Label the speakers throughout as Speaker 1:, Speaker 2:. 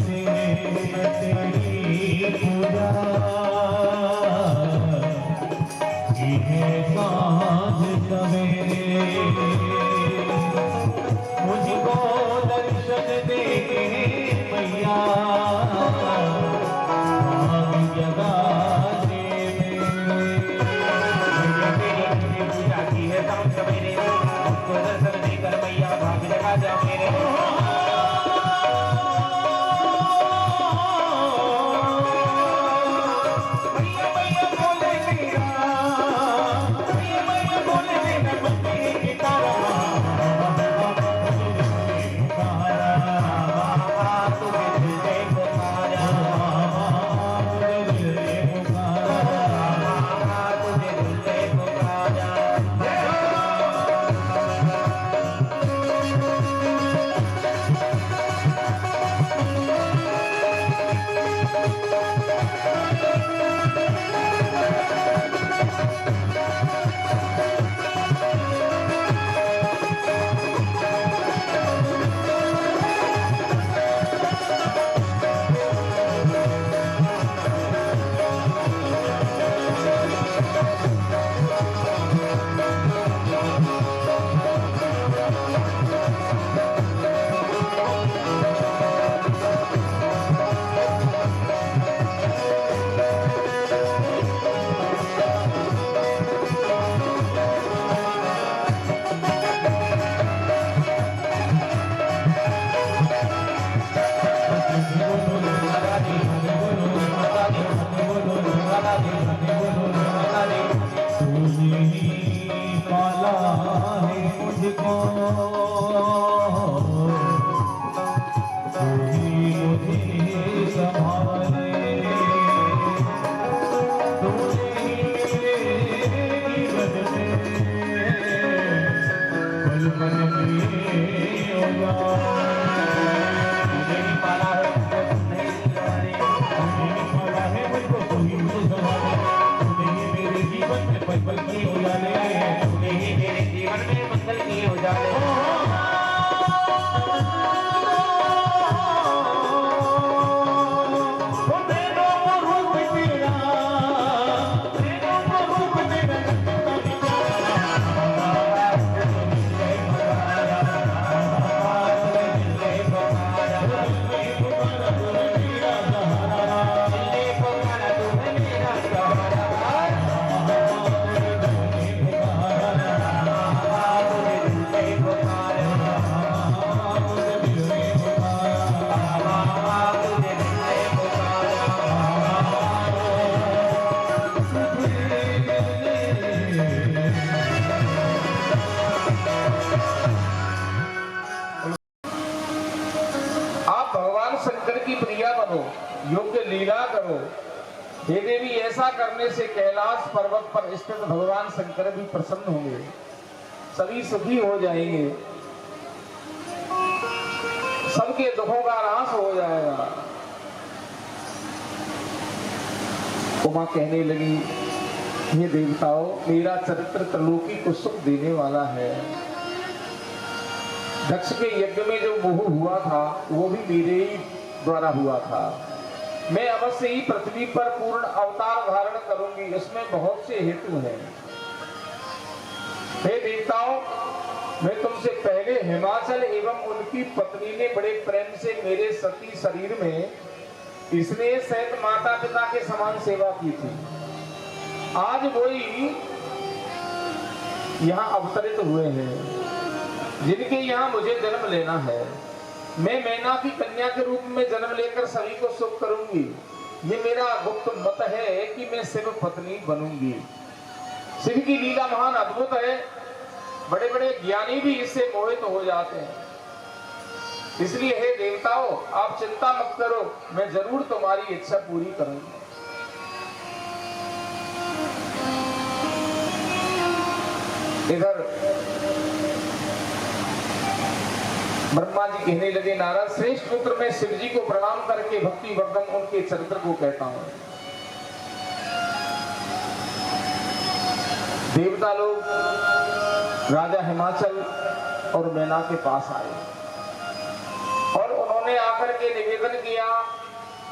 Speaker 1: से मैं तेरी पूजा की है साँझ सवेरे, मुझको दर्शन दे मैया जगा दे पूजा की है शाम सवेरे, मुझको दर्शन देकर मैया भाग जगा जा मेरे।
Speaker 2: योग्य लीला करो। हे देवी, ऐसा करने से कैलाश पर्वत पर स्थित भगवान शंकर भी प्रसन्न होंगे, सभी सुखी हो जाएंगे, सबके दुखों का नाश हो जाएगा। उमा कहने लगी, हे देवताओं, मेरा चरित्र त्रिलोकी को सुख देने वाला है। दक्ष के यज्ञ में जो मोह हुआ था वो भी मेरे ही द्वारा हुआ था। मैं अवश्य ही पृथ्वी पर पूर्ण अवतार धारण करूंगी, इसमें बहुत से हेतु हैं। हे देवताओं, मैं तुमसे पहले हिमाचल एवं उनकी पत्नी ने बड़े प्रेम से मेरे सती शरीर में इसने सहित माता पिता के समान सेवा की थी। आज वही यहाँ अवतरित हुए हैं जिनके यहाँ मुझे जन्म लेना है। मैं मैना की कन्या के रूप में जन्म लेकर सभी को सुख करूंगी। ये मेरा गुप्त मत है कि मैं शिव पत्नी बनूंगी। शिव की लीला महान अद्भुत है, बड़े बड़े ज्ञानी भी इससे मोहित हो जाते हैं। इसलिए हे देवताओं, आप चिंता मत करो, मैं जरूर तुम्हारी इच्छा पूरी करूंगी। इधर ब्रह्मा जी कहने लगे, नारद श्रेष्ठ पुत्र, मैं शिव जी को प्रणाम करके भक्ति वर्धन उनके चरित्र को कहता हूं। देवता लोग राजा हिमाचल और मैना के पास आए और उन्होंने उन्होंने आकर के निवेदन किया,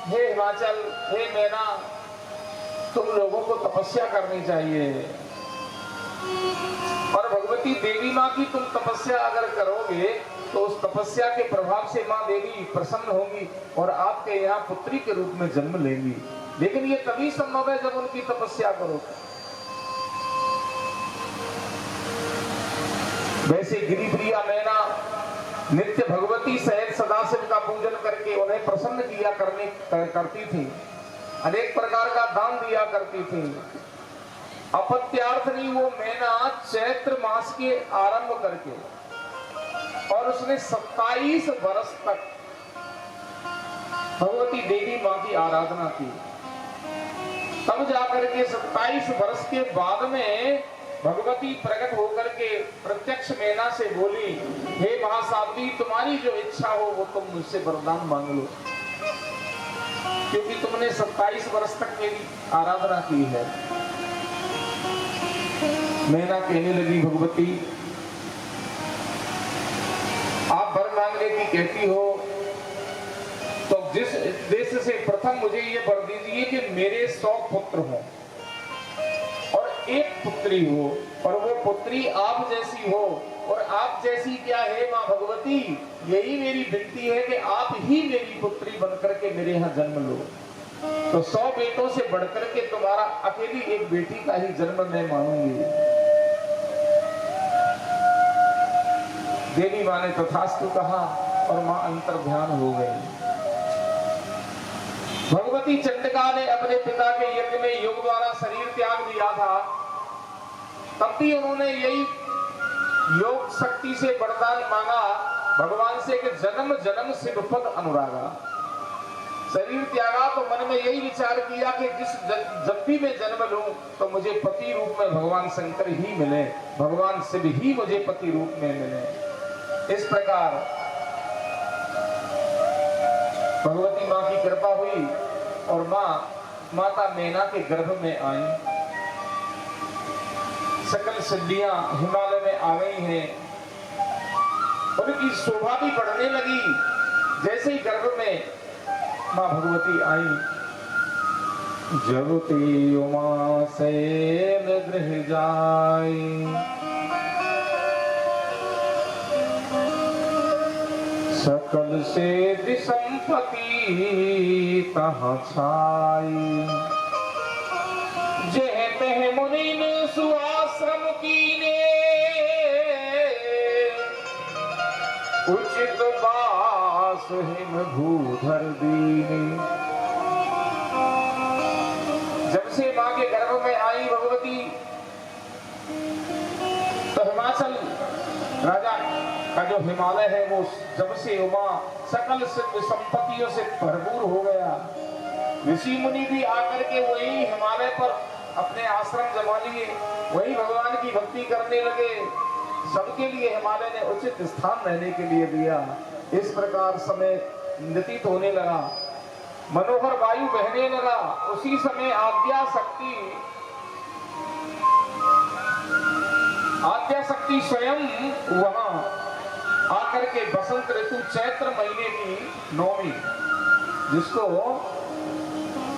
Speaker 2: हे हिमाचल, हे मैना, तुम लोगों को तपस्या करनी चाहिए। और भगवती देवी माँ की तुम तपस्या अगर करोगे तो उस तपस्या के प्रभाव से माँ देवी प्रसन्न होंगी और आपके यहाँ पुत्री के रूप में जन्म लेंगी। लेकिन ये तभी संभव है जब उनकी तपस्या करो। वैसे गिरिप्रिया मैना नित्य भगवती सहित सदाशिव का पूजन करके उन्हें प्रसन्न किया करती थी, अनेक प्रकार का दान दिया करती थी। अपत्यार्थनी वो मैना चैत्र मास के आरंभ करके और उसने 27 वर्ष तक भगवती देवी माँ की आराधना की। तब जाकर के 27 वर्ष के बाद में भगवती प्रकट होकर के प्रत्यक्ष मैना से बोली, हे महासाध्वी, तुम्हारी जो इच्छा हो वो तुम मुझसे वरदान मांग लो, क्योंकि तुमने 27 वर्ष तक मेरी आराधना की है। मैना कहने लगी, भगवती आप वर मांगने की कहती हो तो जिस देश से प्रथम मुझे ये वर दीजिए कि मेरे 100 पुत्र हों और एक पुत्री हो, और वो पुत्री आप जैसी हो। और आप जैसी क्या है माँ भगवती, यही मेरी विनती है कि आप ही मेरी पुत्री बनकर के मेरे यहाँ जन्म लो। तो 100 बेटों से बढ़कर के तुम्हारा अकेली एक बेटी का ही जन्म मैं मानूंगी। देवी माँ ने तथास्तु कहा और माँ अंतर्ध्यान हो गई। भगवती चंडिका ने अपने पिता के यज्ञ में योग द्वारा शरीर त्याग दिया था, तब भी उन्होंने यही योग शक्ति से वरदान मांगा भगवान से कि जन्म जन्म शिव पद अनुरागा। शरीर त्यागा तो मन में यही विचार किया कि जब भी मैं जन्म लूं तो मुझे पति रूप में भगवान शंकर ही मिले, भगवान शिव ही मुझे पति रूप में मिले। इस प्रकार भगवती माँ की कृपा हुई और माता मैना के गर्भ में आई। सकल सिद्धियां हिमालय में आ गई हैं, उनकी शोभा भी बढ़ने लगी। जैसे ही गर्भ में माँ भगवती आई, जब ते उमा शैल गृह जाई, सकल से संपत्ति तहाँ छाई, जह तह मुनि ने सुआश्रम कीने, उचित बास हिम भूधर दीने। जब से माँ के गर्भ में आई भगवती तो हिमाचल राजा का जो हिमालय है वो जब से उमा सकल संपत्तियों से भरपूर हो गया। ऋषि मुनि भी आकर के वही हिमालय पर अपने आश्रम जमा लिए, वही भगवान की भक्ति करने लगे। सबके लिए हिमालय ने उचित स्थान रहने के लिए दिया। इस प्रकार समय व्यतीत होने लगा, मनोहर वायु बहने लगा। उसी समय आद्या शक्ति स्वयं वहां आकर के बसंत ऋतु चैत्र महीने की नौवीं, जिसको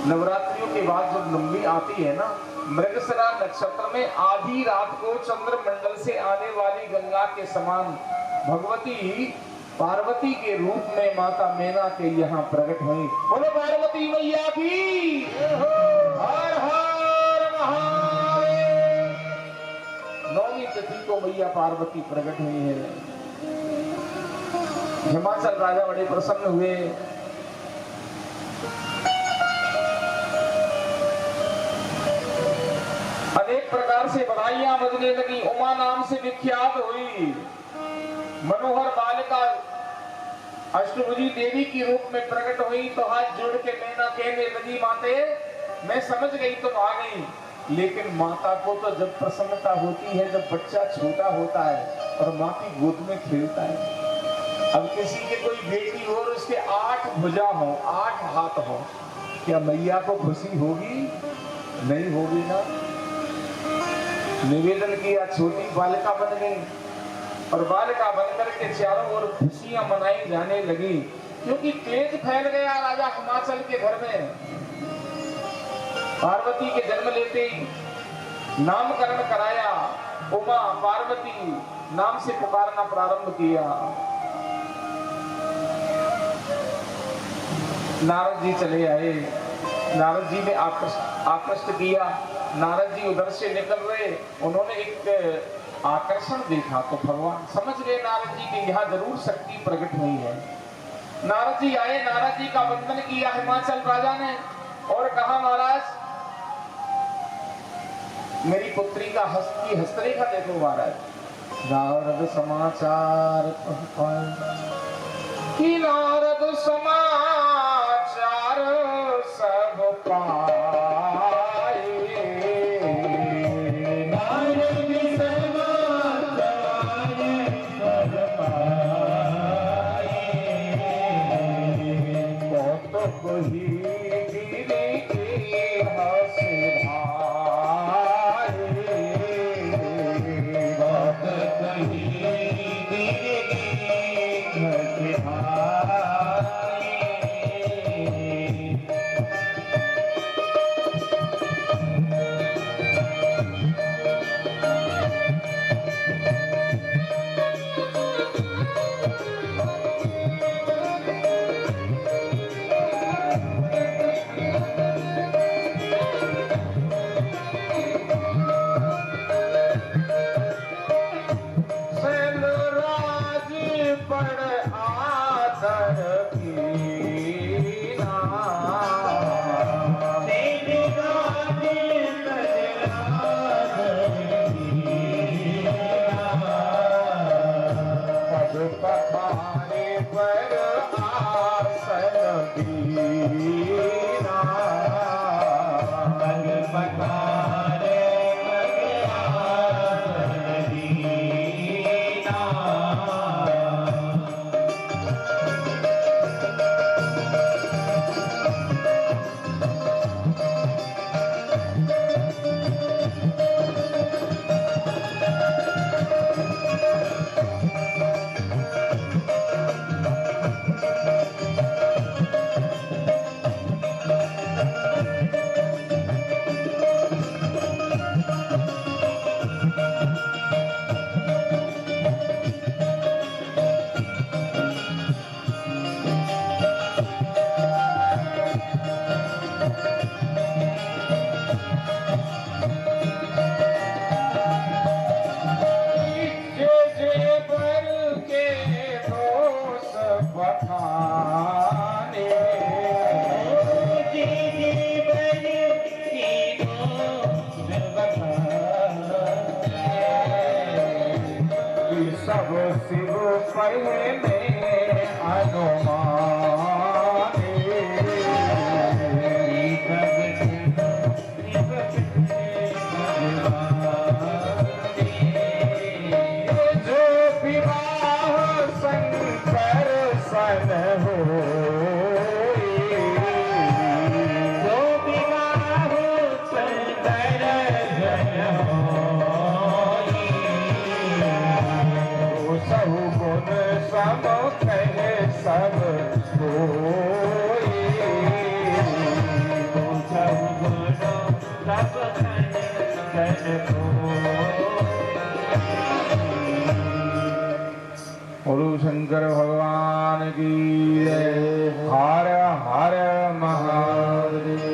Speaker 2: नवरात्रियों के बाद जब नवमी आती है ना, मृगशिरा नक्षत्र में आधी रात को चंद्र मंडल से आने वाली गंगा के समान भगवती पार्वती के रूप में माता मैना के यहाँ प्रकट हुई। बोलो पार्वती मैया की हर हर महादेव। नौवीं तिथि को मैया पार्वती प्रकट हुई है। हिमाचल राजा बड़े प्रसन्न हुए। अनेक प्रकार से बधाइयां बजने लगी। उमा नाम से विख्यात हुई। मनोहर बालिका अष्टभुजी देवी की रूप में प्रकट हुई तो हाथ जोड़ के मैना कहने लगी, माते मैं समझ गई तुम आ गई, लेकिन माता को तो जब प्रसन्नता होती है जब बच्चा छोटा होता है और माँ की गोद में खेलता है। अब किसी के कोई बेटी हो और उसके 8 भुजा हो, 8 हाथ हो, क्या मैया को खुशी होगी? नहीं होगी ना। निवेदन किया, छोटी बालिका बन गई और बालिका बनकर के चारों ओर खुशियां मनाई जाने लगी। क्योंकि क्लेश फैल गया राजा हिमाचल के घर में। पार्वती के जन्म लेते ही नामकरण कराया, उमा पार्वती नाम से पुकारना प्रारंभ किया। नारद जी चले आए, नारद जी ने आकृष्ट किया। नारद जी उधर से निकल रहे, उन्होंने एक आकर्षण देखा तो भगवान समझ गए नारद जी कि यहाँ जरूर शक्ति प्रकट हुई है। नारद जी आए, नारद जी का वंदन किया हिमाचल राजा ने और कहा महाराज मेरी पुत्री का हस्तरेखा देखो महाराज। नारद समाचार कि नारद समाचार सब पाए, नारद समाचार सब पाए, कौतुक ही गिरे हंस भाए, कौतुक ही गिरे हंस भाए। सब शिव पहले अनुमान, जो विवाह शंकर सन हो, जो विवाह शंकर जन हो, सब गुण सब कहे सब कोई, सब गुण सब कहे सब बोलो शंकर भगवान की जय। हर हर महादेव।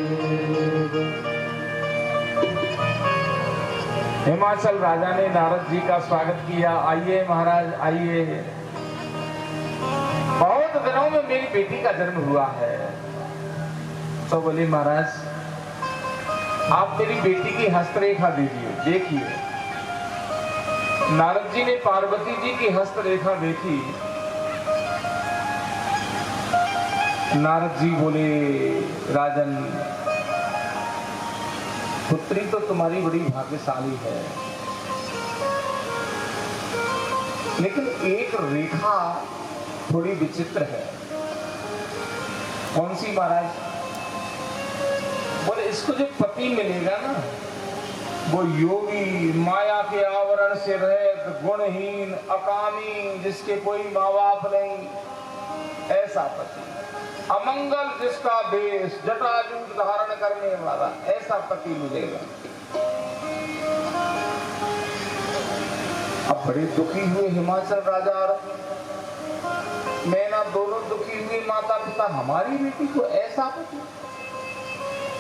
Speaker 2: हिमाचल राजा ने नारद जी का स्वागत किया। आइए महाराज आइए, बहुत दिनों में मेरी बेटी का जन्म हुआ है। तो बोले महाराज आप मेरी बेटी की हस्तरेखा दीजिए, देखिए। नारद जी ने पार्वती जी की हस्तरेखा देखी। नारद जी बोले राजन पुत्री तो तुम्हारी बड़ी भाग्यशाली है, लेकिन एक रेखा थोड़ी विचित्र है। कौन सी महाराज? बोले इसको जो पति मिलेगा ना वो योगी, माया के आवरण से रहित, गुणहीन, अकामी, जिसके कोई माँ बाप नहीं, ऐसा पति, अमंगल जिसका वेश, जटाजूट धारण करने वाला, ऐसा पति मिलेगा। अब बड़े दुखी हुए हिमाचल राजा और मैना, दोनों दुखी हुए माता पिता, हमारी बेटी को ऐसा पति,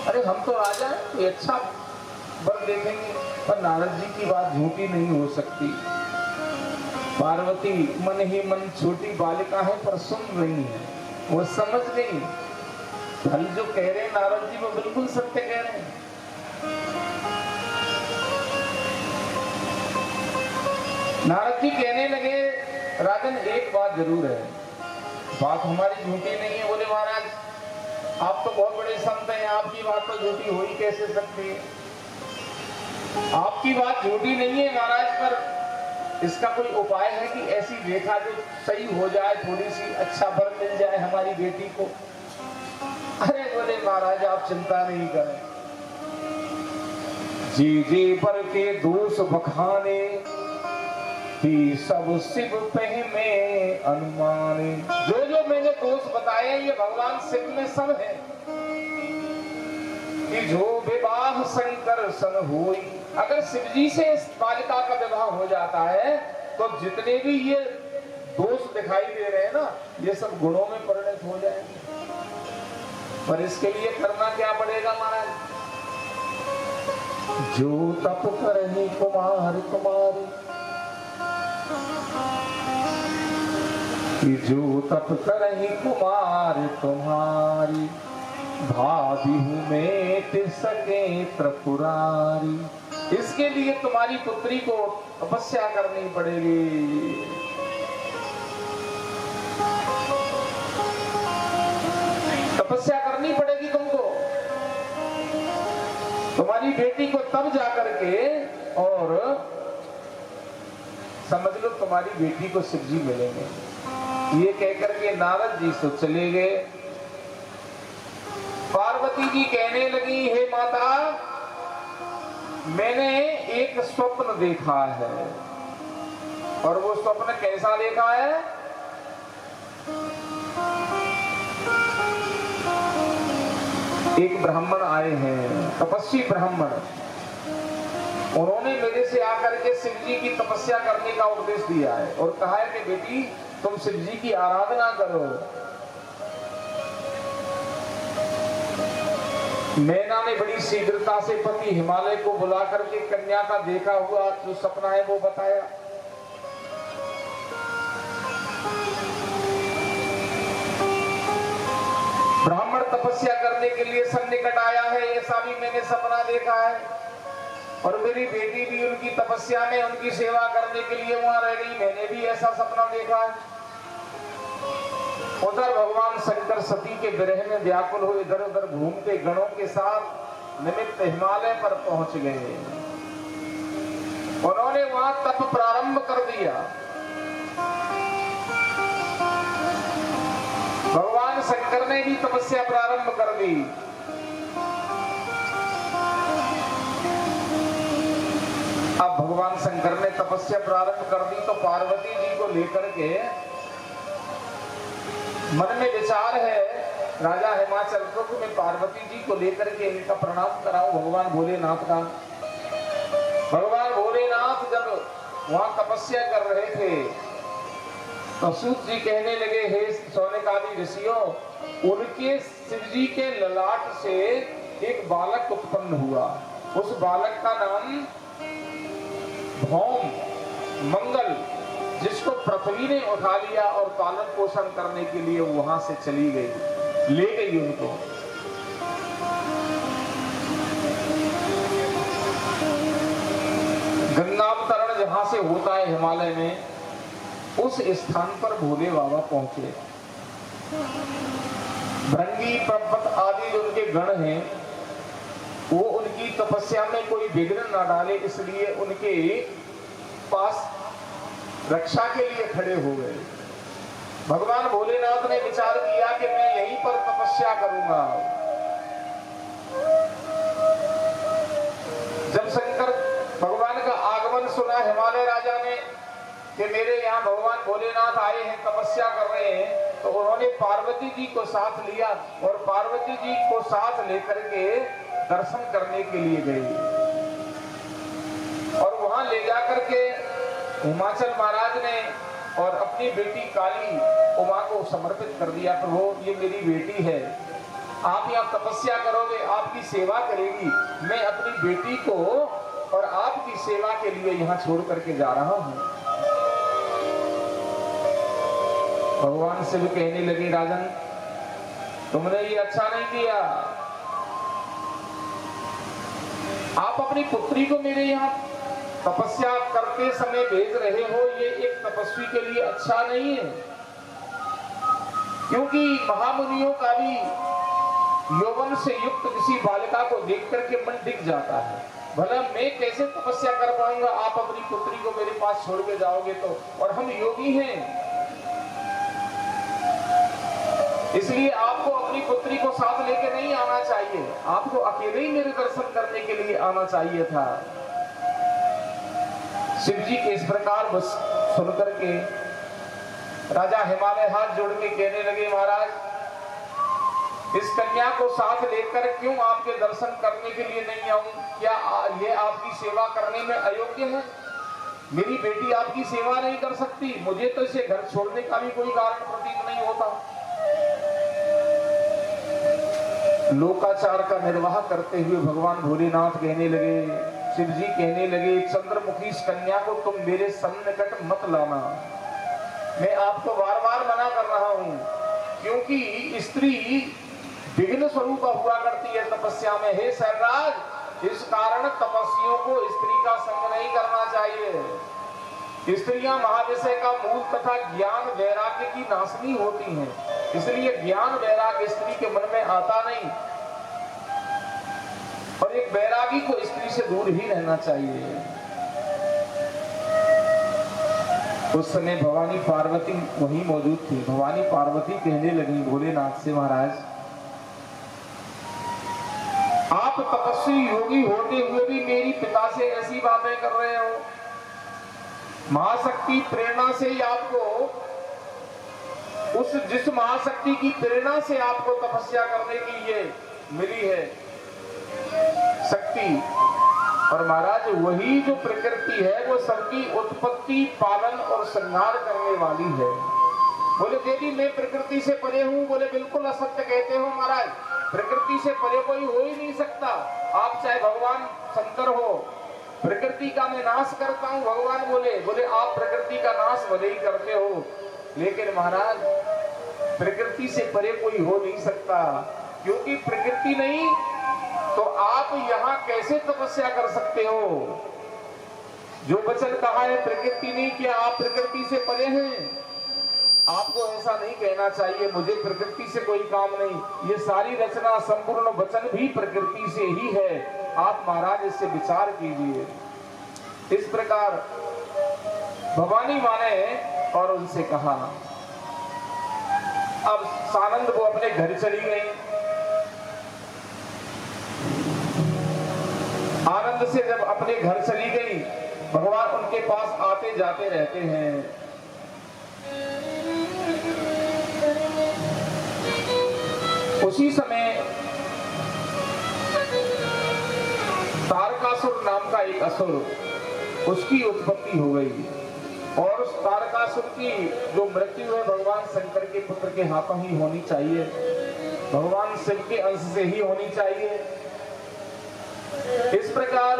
Speaker 2: अरे हम तो राजा हैं, कोई अच्छा वर देखेंगे। पर नारद जी की बात झूठी नहीं हो सकती। पार्वती मन ही मन छोटी बालिका है पर सुन रही है, वो समझ गई फल जो कह रहे हैं नारद जी वो बिल्कुल सत्य कह रहे हैं। नारद जी कहने लगे राजन एक बात जरूर है, बात हमारी झूठी नहीं है। बोले महाराज आप तो बहुत बड़े संत हैं, आपकी बात तो झूठी हो ही कैसे सकती है। आपकी बात झूठी नहीं है महाराज, पर इसका कोई उपाय है कि ऐसी रेखा जो सही हो जाए, थोड़ी सी अच्छा वर मिल जाए हमारी बेटी को। अरे बोले महाराज आप चिंता नहीं करें, जी जी पर के दोष बखाने कि सब शिव पह में अनुमाने। जो जो मैंने दोष बताए ये भगवान शिव में सब है कि जो विवाह शंकर सन होई। अगर शिव जी से इस बालिका का विवाह हो जाता है तो जितने भी ये दोष दिखाई दे रहे हैं ना, ये सब गुणों में परिणत हो जाएंगे। पर इसके लिए करना क्या पड़ेगा महाराज? जो तप करही कुमार कुमारी, कि जो तप करही कुमार तुम्हारी, भाभी हूँ मैं सके त्रिपुरारी। इसके लिए तुम्हारी पुत्री को तपस्या करनी पड़ेगी। तपस्या करनी पड़ेगी तुमको, तुम्हारी बेटी को तब जाकर के, और समझ लो तुम्हारी बेटी को शिव जी मिलेंगे। ये कहकर के नारद जी तो चले गए। पार्वती जी कहने लगी हे माता मैंने एक स्वप्न देखा है। और वो स्वप्न कैसा देखा है? एक ब्राह्मण आए हैं, तपस्वी ब्राह्मण, उन्होंने मेरे से आकर के शिव जी की तपस्या करने का उपदेश दिया है और कहा है कि बेटी तुम शिव जी की आराधना करो। मैना ने बड़ी शीघ्रता से पति हिमालय को बुला करके कन्या का देखा हुआ जो सपना है वो बताया। ब्राह्मण तपस्या करने के लिए सन्निकट आया है, ऐसा भी मैंने सपना देखा है, और मेरी बेटी भी उनकी तपस्या में उनकी सेवा करने के लिए वहां रह गई, मैंने भी ऐसा सपना देखा है। उधर भगवान शंकर सती के विरह में व्याकुल हुए इधर उधर घूमते गणों के साथ निमित्त हिमालय पर पहुंच गए। उन्होंने वहां तप प्रारंभ कर दिया। भगवान शंकर ने भी तपस्या प्रारंभ कर दी। अब भगवान शंकर ने तपस्या प्रारंभ कर दी तो पार्वती जी को लेकर के मन में विचार है राजा हिमाचल को कि मैं पार्वती जी को लेकर के इनका प्रणाम कराऊं भगवान भोलेनाथ का। भगवान भोलेनाथ जब वहां तपस्या कर रहे थे तो सूत जी कहने लगे हे सौनकादि ऋषियों, उनके शिव जी के ललाट से एक बालक उत्पन्न हुआ। उस बालक का नाम भौम मंगल, जिसको पृथ्वी ने उठा लिया और पालन पोषण करने के लिए वहां से चली गई, ले गई उनको। गंगावतरण जहां से होता है हिमालय में, उस स्थान पर भोले बाबा पहुंचे। भृंगी पर्वत आदि जो उनके गण हैं वो उनकी तपस्या में कोई विघ्न न डाले, इसलिए उनके पास रक्षा के लिए खड़े हो गए। भगवान भोलेनाथ ने विचार किया कि मैं यहीं पर तपस्या करूंगा। जब शंकर भगवान का आगमन सुना हिमालय राजा ने कि मेरे यहाँ भगवान भोलेनाथ आए हैं, तपस्या कर रहे हैं, तो उन्होंने पार्वती जी को साथ लिया और पार्वती जी को साथ लेकर के दर्शन करने के लिए गई और वहां ले जाकर के हिमाचल महाराज ने और अपनी बेटी काली उमा को समर्पित कर दिया। प्रभु ये मेरी बेटी है, आप यहाँ तपस्या करोगे, आपकी सेवा करेगी, मैं अपनी बेटी को और आपकी सेवा के लिए यहाँ छोड़ करके जा रहा हूँ। भगवान शिव कहने लगे राजन तुमने ये अच्छा नहीं किया, आप अपनी पुत्री को मेरे यहाँ तपस्या करते समय भेज रहे हो, ये एक तपस्वी के लिए अच्छा नहीं है। क्योंकि महामुनियों का भी यौवन से युक्त किसी बालिका को देख करके मन डिग जाता है, भला मैं कैसे तपस्या कर पाऊंगा, आप अपनी पुत्री को मेरे पास छोड़ के जाओगे तो, और हम योगी हैं, इसलिए आपको अपनी पुत्री को साथ लेके नहीं आना चाहिए, आपको अकेले ही मेरे दर्शन करने के लिए आना चाहिए था। शिव जी के इस प्रकार बस सुनकर के राजा हिमालय हाथ जोड़ के कहने लगे महाराज इस कन्या को साथ लेकर क्यों आपके दर्शन करने के लिए नहीं आऊं, क्या ये आपकी सेवा करने में अयोग्य है? मेरी बेटी आपकी सेवा नहीं कर सकती, मुझे तो इसे घर छोड़ने का भी कोई कारण प्रतीत नहीं होता। लोकाचार का निर्वाह करते हुए भगवान भोलेनाथ कहने लगे, शिव जी कहने लगे चंद्रमुखी इस कन्या को तुम मेरे सन्निकट मत लाना, मैं आपको बार बार मना कर रहा हूं, क्योंकि स्त्री विघ्न स्वरूप हुआ करती है तपस्या में। हे सरराज, इस कारण तपस्वियों को स्त्री का संग नहीं करना चाहिए। स्त्रियां महाविषय का मूल तथा ज्ञान वैराग्य की नाशनी होती हैं, इसलिए ज्ञान वैराग्य स्त्री के मन में आता नहीं, और एक वैरागी को स्त्री से दूर ही रहना चाहिए। उस समय भवानी पार्वती वहीं मौजूद थी। भवानी पार्वती कहने लगी भोलेनाथ से महाराज आप तपस्वी योगी होते हुए भी मेरी पिता से ऐसी बातें कर रहे हो। महाशक्ति प्रेरणा से ही आपको जिस महाशक्ति की प्रेरणा से आपको तपस्या करने की ये मिली है शक्ति, और महाराज वही जो प्रकृति है वो सबकी उत्पत्ति पालन और संहार करने वाली है। बोले देवी मैं प्रकृति से परे हूँ। बोले बिल्कुल असत्य कहते हो महाराज, प्रकृति से परे कोई हो ही नहीं सकता, आप चाहे भगवान शंकर हो, प्रकृति का मैं नाश करता हूँ। भगवान बोले आप प्रकृति का नाश भले ही करते हो, लेकिन महाराज प्रकृति से परे कोई हो नहीं सकता, क्योंकि प्रकृति नहीं तो आप यहाँ कैसे तपस्या कर सकते हो? जो वचन कहा है प्रकृति नहीं, क्या आप प्रकृति से परे हैं? आपको ऐसा नहीं कहना चाहिए मुझे प्रकृति से कोई काम नहीं, ये सारी रचना संपूर्ण वचन भी प्रकृति से ही है, आप महाराज इससे विचार कीजिए। इस प्रकार भवानी माने और उनसे कहा। अब सानंद वो अपने घर चली गई। आनंद से जब अपने घर चली गई, भगवान उनके पास आते जाते रहते हैं। उसी समय तारकासुर नाम का एक असुर, उसकी उत्पत्ति हो गई, और उस तारकासुर की जो मृत्यु है भगवान शंकर के पुत्र के हाथों ही होनी चाहिए, भगवान शिव के अंश से ही होनी चाहिए। इस प्रकार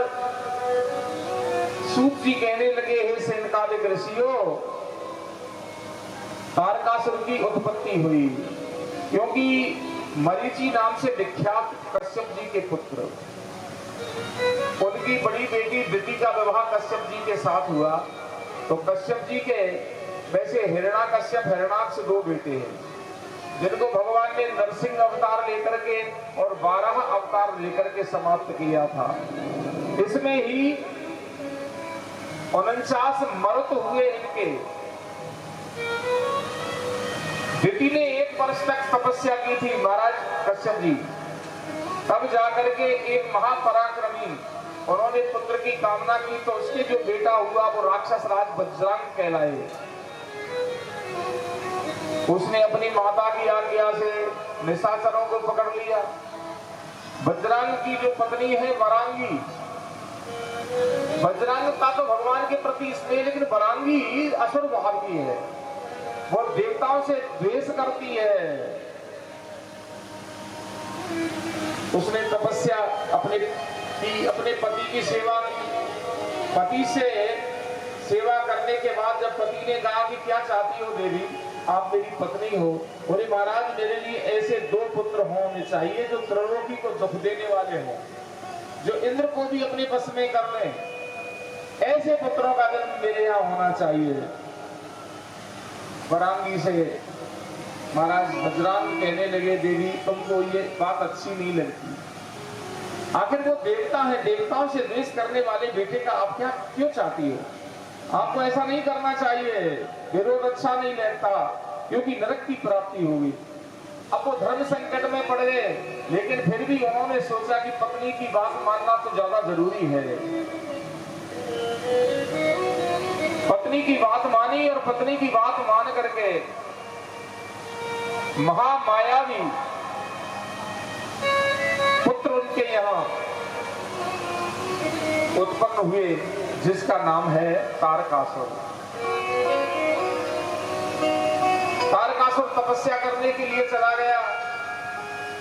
Speaker 2: सूत जी कहने लगे हे सेनकालिक ऋषियों, तारकासुर की उत्पत्ति हुई क्योंकि मरीचि नाम से विख्यात कश्यप जी के पुत्र, उनकी बड़ी बेटी दिति का विवाह कश्यप जी के साथ हुआ। तो कश्यप जी के वैसे हिरण्याकश्यप हिरणाक्ष दो बेटे हैं, जिनको भगवान ने नरसिंह अवतार लेकर के और 12 अवतार लेकर के समाप्त किया था। इसमें ही 49 मरुत हुए इनके। दिति ने 1 वर्ष तक तपस्या की थी महाराज कश्यप जी, तब जाकर के एक महापराक्रमी उन्होंने पुत्र की कामना की, तो उसके जो बेटा हुआ वो राक्षस राज वज्रांग कहलाए। उसने अपनी माता की आज्ञा से निशाचरों को पकड़ लिया। वज्रांग की जो पत्नी है वरांगी, वज्रांगता तो भगवान के प्रति स्नेह, लेकिन वरांगी असुर भाव की है, वो देवताओं से द्वेष करती है। उसने तपस्या अपने पति की सेवा की। पति से सेवा करने के बाद जब पति ने कहा कि क्या चाहती हो देवी, आप मेरी पत्नी हो, बोले महाराज मेरे लिए ऐसे 2 पुत्र होने चाहिए जो त्रिलोकी को दुख देने वाले हों, जो इंद्र को भी अपने बस में कर लें, ऐसे पुत्रों का जन्म मेरे यहाँ होना चाहिए। वरांगी से महाराज वज्रांग कहने लगे देवी तुमको ये बात अच्छी नहीं लगती, आखिर वो देवता है, देवताओं से द्वेष करने वाले बेटे का आप क्या क्यों चाहती हो? आपको ऐसा नहीं करना चाहिए, विरोध अच्छा नहीं लगता, क्योंकि नरक की प्राप्ति होगी। अब वो धर्म संकट में पड़ गए, लेकिन फिर भी उन्होंने सोचा कि पत्नी की बात मानना तो ज्यादा जरूरी है। पत्नी की बात मानी और पत्नी की बात मान करके महामायावी पुत्र उनके यहाँ उत्पन्न हुए, जिसका नाम है तारकासुर। तारकासुर तपस्या करने के लिए चला गया।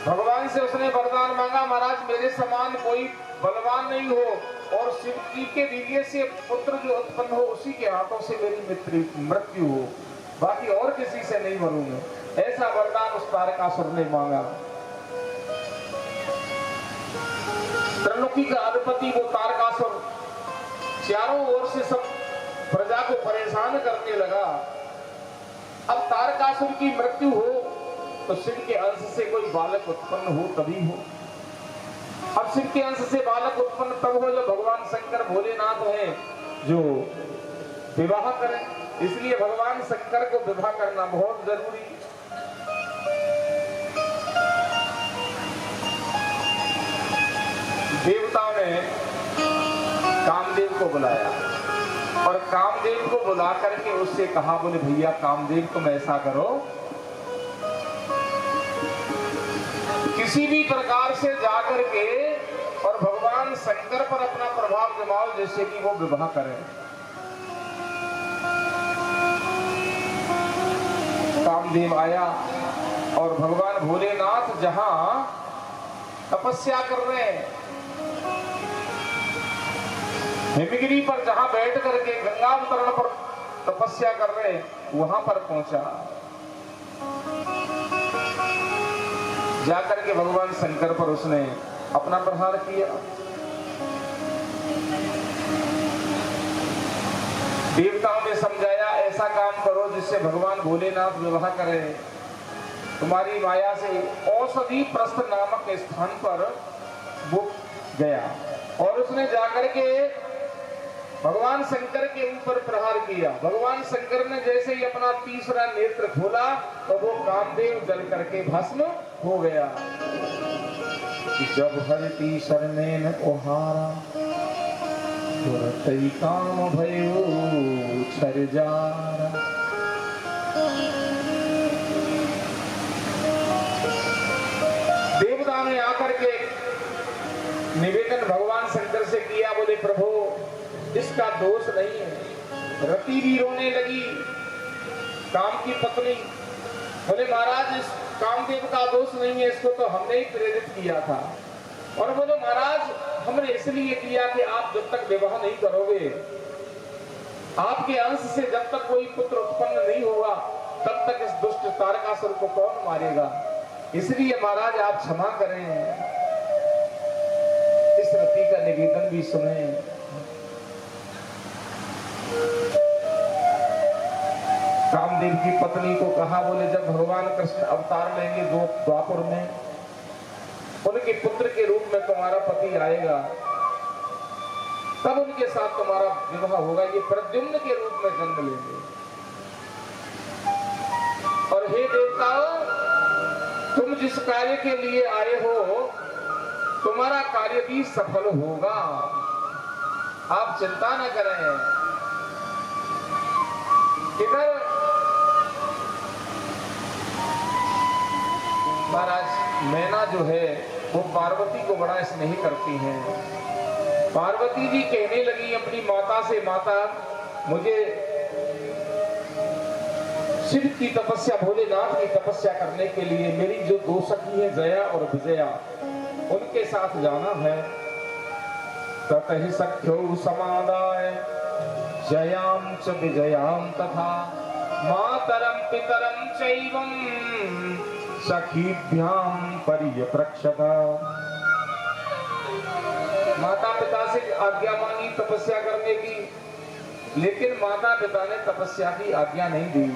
Speaker 2: भगवान से उसने वरदान मांगा, महाराज मेरे समान कोई बलवान नहीं हो और शिव जी के वीर्य से पुत्र जो उत्पन्न हो उसी के हाथों से मेरी मृत्यु हो, बाकी और किसी से नहीं मरूंगा। ऐसा वरदान उस तारकासुर ने मांगा। त्रिलोकी का अधिपति वो तारकासुर चारों ओर से सब प्रजा को परेशान करने लगा। अब तारकासुर की मृत्यु हो तो शिव के अंश से कोई बालक उत्पन्न हो तभी हो। अब शिव के अंश से बालक उत्पन्न तब हो जब भगवान शंकर भोलेनाथ हैं जो विवाह करें, इसलिए भगवान शंकर को विवाह करना बहुत जरूरी। देवताओं ने कामदेव को बुलाया और कामदेव को बुला करके उससे कहा, बोले भैया कामदेव तुम ऐसा करो, किसी भी प्रकार से जाकर के और भगवान शंकर पर अपना प्रभाव जमाओ, जैसे कि वो विवाह करें। कामदेव आया और भगवान भोलेनाथ जहां तपस्या कर रहे हैं, हिमगिरी पर जहां बैठ करके गंगावतरण पर तपस्या कर रहे हैं, वहां पर पहुंचा। जाकर के भगवान शंकर पर उसने अपना प्रहार किया। देवताओं ने समझाया, ऐसा काम करो जिससे भगवान भोलेनाथ विवाह करें। तुम्हारी माया से औषधि प्रस्थ नामक स्थान पर वो गया और उसने जाकर के भगवान शंकर के ऊपर प्रहार किया। भगवान शंकर ने जैसे ही अपना तीसरा नेत्र खोला तो वो कामदेव जल करके भस्म हो गया। जब हरि शरणेन ओहारा तुरतई काम भयो छर जारा। देवता ने आकर के निवेदन भगवान शंकर से किया, बोले प्रभु इसका दोष नहीं है। रति भी रोने लगी, काम की पत्नी। बोले महाराज इस कामदेव का दोष नहीं है, इसको तो हमने ही प्रेरित किया था। और बोले महाराज हमने इसलिए किया कि आप जब तक विवाह नहीं करोगे, आपके अंश से जब तक कोई पुत्र उत्पन्न नहीं होगा, तब तक इस दुष्ट तारकासुर को कौन मारेगा। इसलिए महाराज आप क्षमा करें, इस रति का निवेदन भी सुने। कामदेव की पत्नी को कहा, बोले जब भगवान कृष्ण अवतार लेंगे द्वापर में, उनके पुत्र के रूप में तुम्हारा पति आएगा, तब उनके साथ तुम्हारा विवाह होगा। ये प्रद्युम्न के रूप में जन्म लेंगे। और हे देवताओं, तुम जिस कार्य के लिए आए हो तुम्हारा कार्य भी सफल होगा, आप चिंता न करें। इधर महाराज मैना जो है वो पार्वती को बड़ा स्नेह करती हैं। पार्वती जी कहने लगी अपनी माता से, माता मुझे शिव की तपस्या, भोलेनाथ की तपस्या करने के लिए मेरी जो दो सखी है जया और विजया, उनके साथ जाना है। ततहि सख्यो समादाय जयाम च विजयाम तथा मातरम पितरम चैवम सखीभ्याम परियप्रक्षत। माता पिता से आज्ञा मांगी तपस्या करने की, लेकिन माता पिता ने तपस्या की आज्ञा नहीं दी।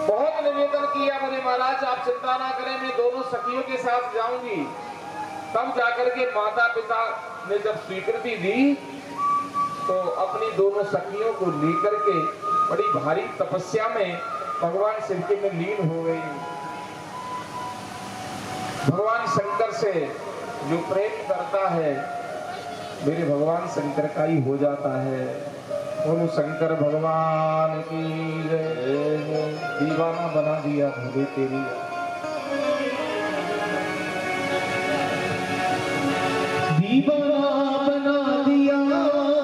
Speaker 2: बहुत निवेदन किया, बोले महाराज आप चिंता ना करें, मैं दोनों सखियों के साथ जाऊंगी। तब जाकर के माता पिता ने जब स्वीकृति दी तो अपनी दोनों सखियों को लेकर के बड़ी भारी तपस्या में भगवान शिव के में लीन हो गई। भगवान शंकर से जो प्रेम करता है मेरे भगवान शंकर का ही हो जाता है। बोलो शंकर भगवान की जय। दीवाना बना दिया भोले तेरी।
Speaker 3: दीवाना बना दिया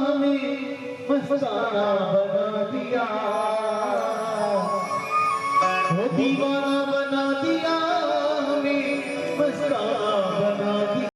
Speaker 3: हमें, मस्ताना बना दिया, वो दीवाना बना दिया हमें, मस्ताना बना दिया।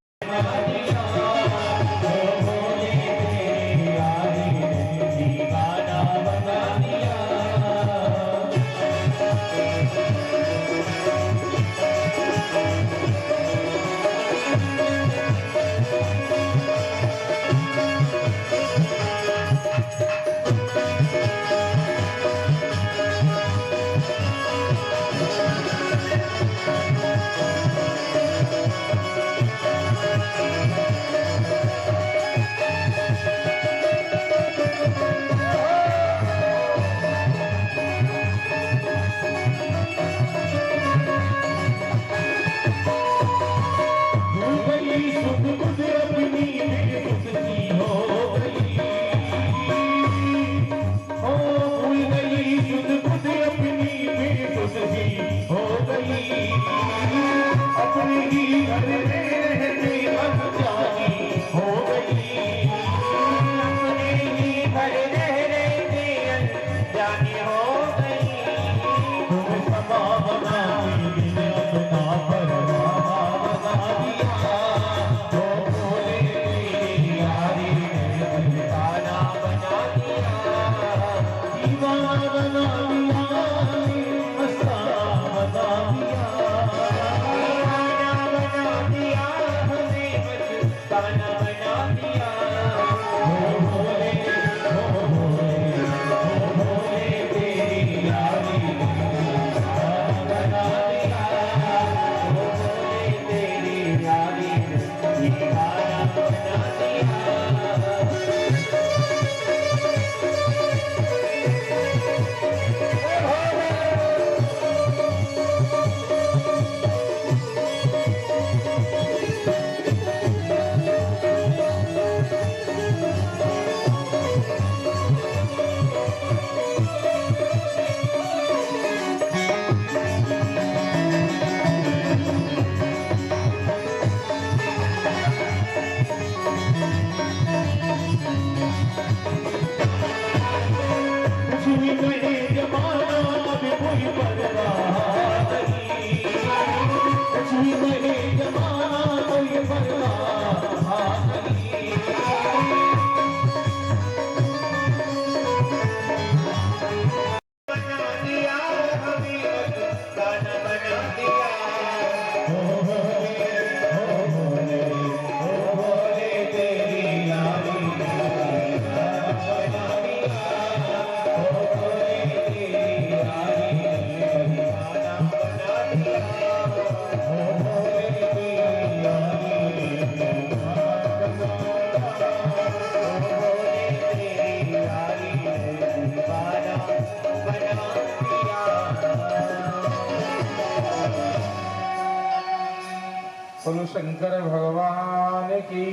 Speaker 2: बोलो शंकर भगवान की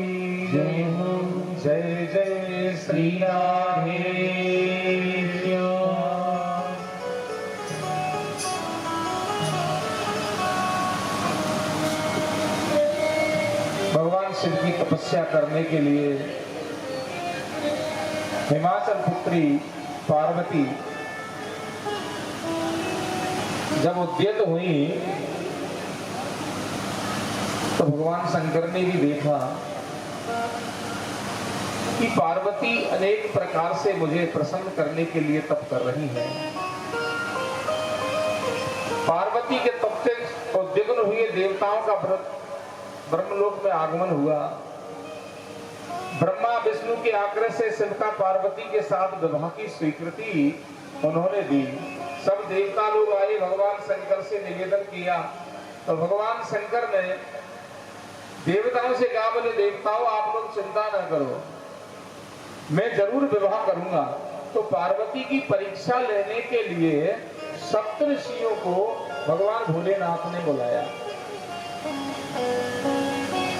Speaker 2: जय हो। जय जय श्री राधे। शिव की तपस्या करने के लिए हिमाचल पुत्री पार्वती जब उद्यत हुई तो भगवान शंकर ने भी देखा कि पार्वती अनेक प्रकार से मुझे प्रसन्न करने के लिए तप कर रही है। पार्वती के तप से उद्विग्न हुए देवताओं का ब्रह्मलोक में आगमन हुआ। ब्रह्मा विष्णु के आग्रह से शिव का पार्वती के साथ विवाह की स्वीकृति उन्होंने दी। सब देवता लोग आए, भगवान शंकर से निवेदन किया तो भगवान शंकर ने देवताओं से कहा, बोले देवताओं आप लोग चिंता न करो, मैं जरूर विवाह करूंगा। तो पार्वती की परीक्षा लेने के लिए सप्तऋषियों को भगवान भोलेनाथ ने बुलाया।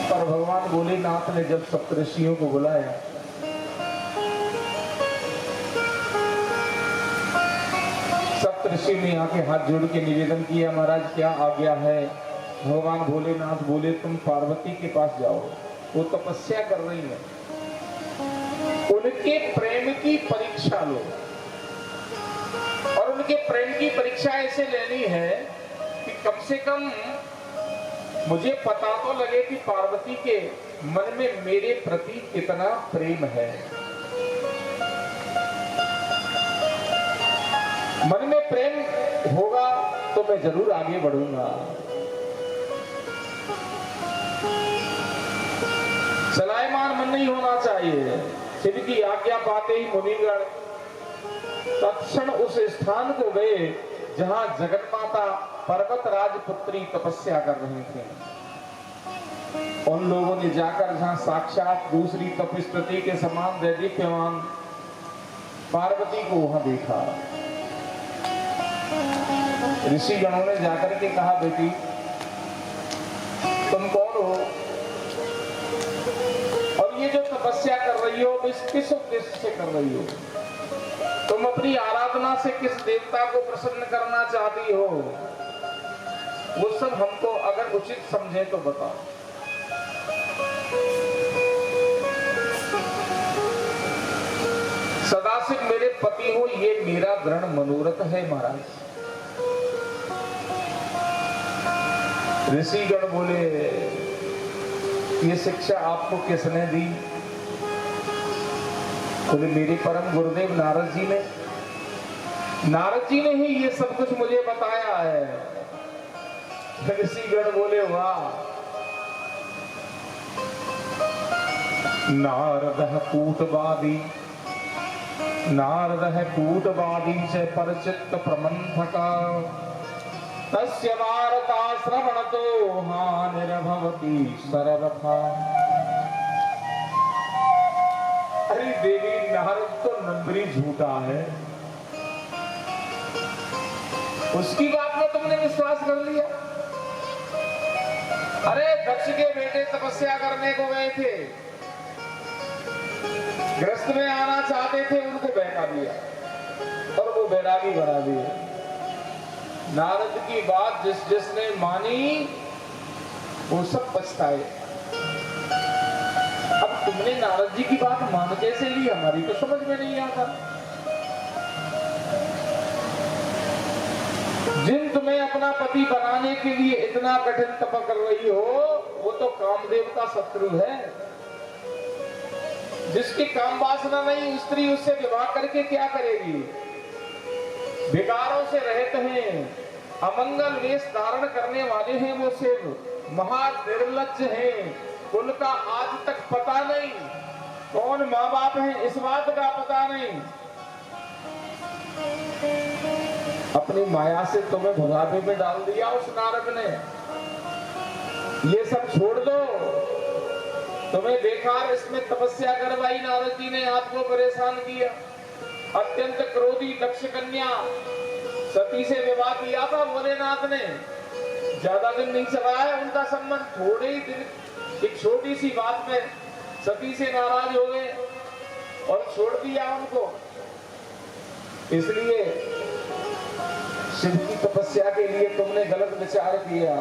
Speaker 2: पर भगवान भोलेनाथ ने जब सप्तऋषियों को बुलाया सप्तऋषि ने आके हाथ जोड़ के निवेदन किया, महाराज क्या आज्ञा है। भगवान भोलेनाथ बोले तुम पार्वती के पास जाओ, वो तपस्या कर रही है, उनके प्रेम की परीक्षा लो। और उनके प्रेम की परीक्षा ऐसे लेनी है कि कम से कम मुझे पता तो लगे कि पार्वती के मन में मेरे प्रति कितना प्रेम है। मन में प्रेम होगा तो मैं जरूर आगे बढ़ूंगा। चलायमान मन नहीं होना चाहिए। शिव की आज्ञा पाते ही मुनिगण तत्क्षण उस स्थान को गए जहां जगन्माता पर्वतराज पुत्री तपस्या कर रही थी। उन लोगों ने जाकर जहां साक्षात दूसरी तपस्वी के समान दैदीप्यमान पार्वती को वहां देखा। ऋषि गणों ने जाकर के कहा, बेटी तुम कौन हो और ये जो तपस्या कर रही हो किस उद्देश्य से कर रही हो? तुम अपनी आराधना से किस देवता को प्रसन्न करना चाहती हो? वो सब हमको अगर उचित समझे तो बताओ। सदाशिव मेरे पति हो, ये मेरा दृढ़ मनोरथ है महाराज। ऋषिगण बोले, ये शिक्षा आपको किसने दी? बोले मेरे परम गुरुदेव नारद जी ने। नारद जी ने ही ये सब कुछ मुझे बताया है। ऋषिगण बोले वाह। नारद कूटवादी च परचित्त प्रमंथका तस्य वार्ता श्रवणतो हानिर्भवति सर्वथा। अरे देवी, नारद तो नंबरी झूठा है, उसकी बात में तुमने विश्वास कर लिया। अरे दक्ष के बेटे तपस्या करने को गए थे, ग्रस्त में आना चाहते थे, उनको बहका दिया और वो बैरागी बना दिए। नारद की बात जिसने मानी वो सब पछताए। अब तुमने नारद जी की बात मान कैसे ली, हमारी तो समझ में नहीं आता। जिन तुम्हें अपना पति बनाने के लिए इतना कठिन तप कर रही हो, वो तो कामदेव का शत्रु है। जिसकी काम वासना नहीं, स्त्री उससे विवाह करके क्या करेगी? विकारों से रहित हैं, अमंगल वेश धारण करने वाले हैं वो शिव, महानिर्लज्ज हैं। उनका आज तक पता नहीं कौन माँ बाप है, इस बात का पता नहीं। अपनी माया से तुम्हें भगावे में डाल दिया उस नारद ने। ये सब छोड़ दो। तुम्हें बेकार इसमें तपस्या करवाई नारद जी ने, आपको परेशान किया। अत्यंत क्रोधी दक्ष कन्या सती से विवाह किया था भोलेनाथ ने। ज्यादा दिन नहीं चला है उनका संबंध, थोड़े ही दिन, एक छोटी सी बात में सती से नाराज हो गए और छोड़ दिया उनको। इसलिए शिव की तपस्या के लिए तुमने गलत विचार किया।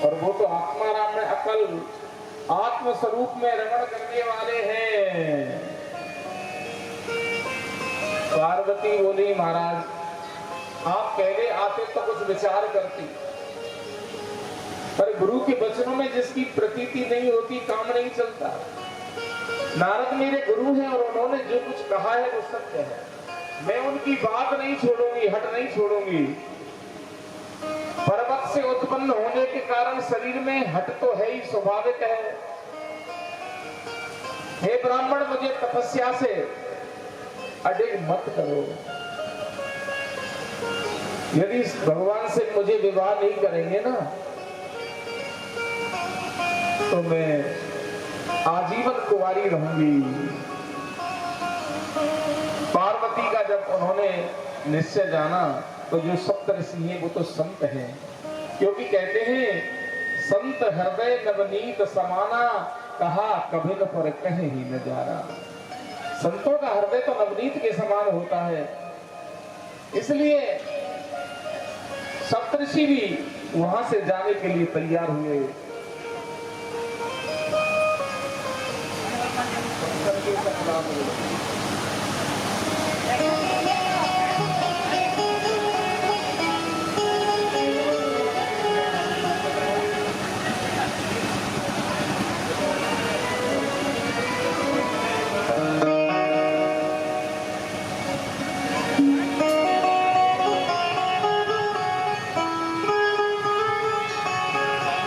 Speaker 2: और वो तो आत्माराम में अकल आत्म स्वरूप में रमण करने वाले हैं। पार्वती बोली महाराज आप पहले आते तो कुछ विचार करती, पर गुरु के वचनों में जिसकी प्रतीति नहीं होती काम नहीं चलता। नारद मेरे गुरु हैं और उन्होंने जो कुछ कहा है वो सत्य है, मैं उनकी बात नहीं छोड़ूंगी, हट नहीं छोड़ूंगी। पर्वत से उत्पन्न होने के कारण शरीर में हट तो है ही, स्वाभाविक है। हे ब्राह्मण मुझे तपस्या से अडिग मत करो। यदि भगवान से मुझे विवाह नहीं करेंगे ना तो मैं आजीवन कुंवारी रहूंगी। पार्वती का जब उन्होंने निश्चय जाना तो जो सप्तऋषि हैं वो तो संत हैं, क्योंकि कहते हैं संत हृदय नवनीत समाना, कहा कभी न पर कहीं ही न जाना। संतों का हृदय तो नवनीत के समान होता है। इसलिए सप्तऋषि भी वहां से जाने के लिए तैयार हुए।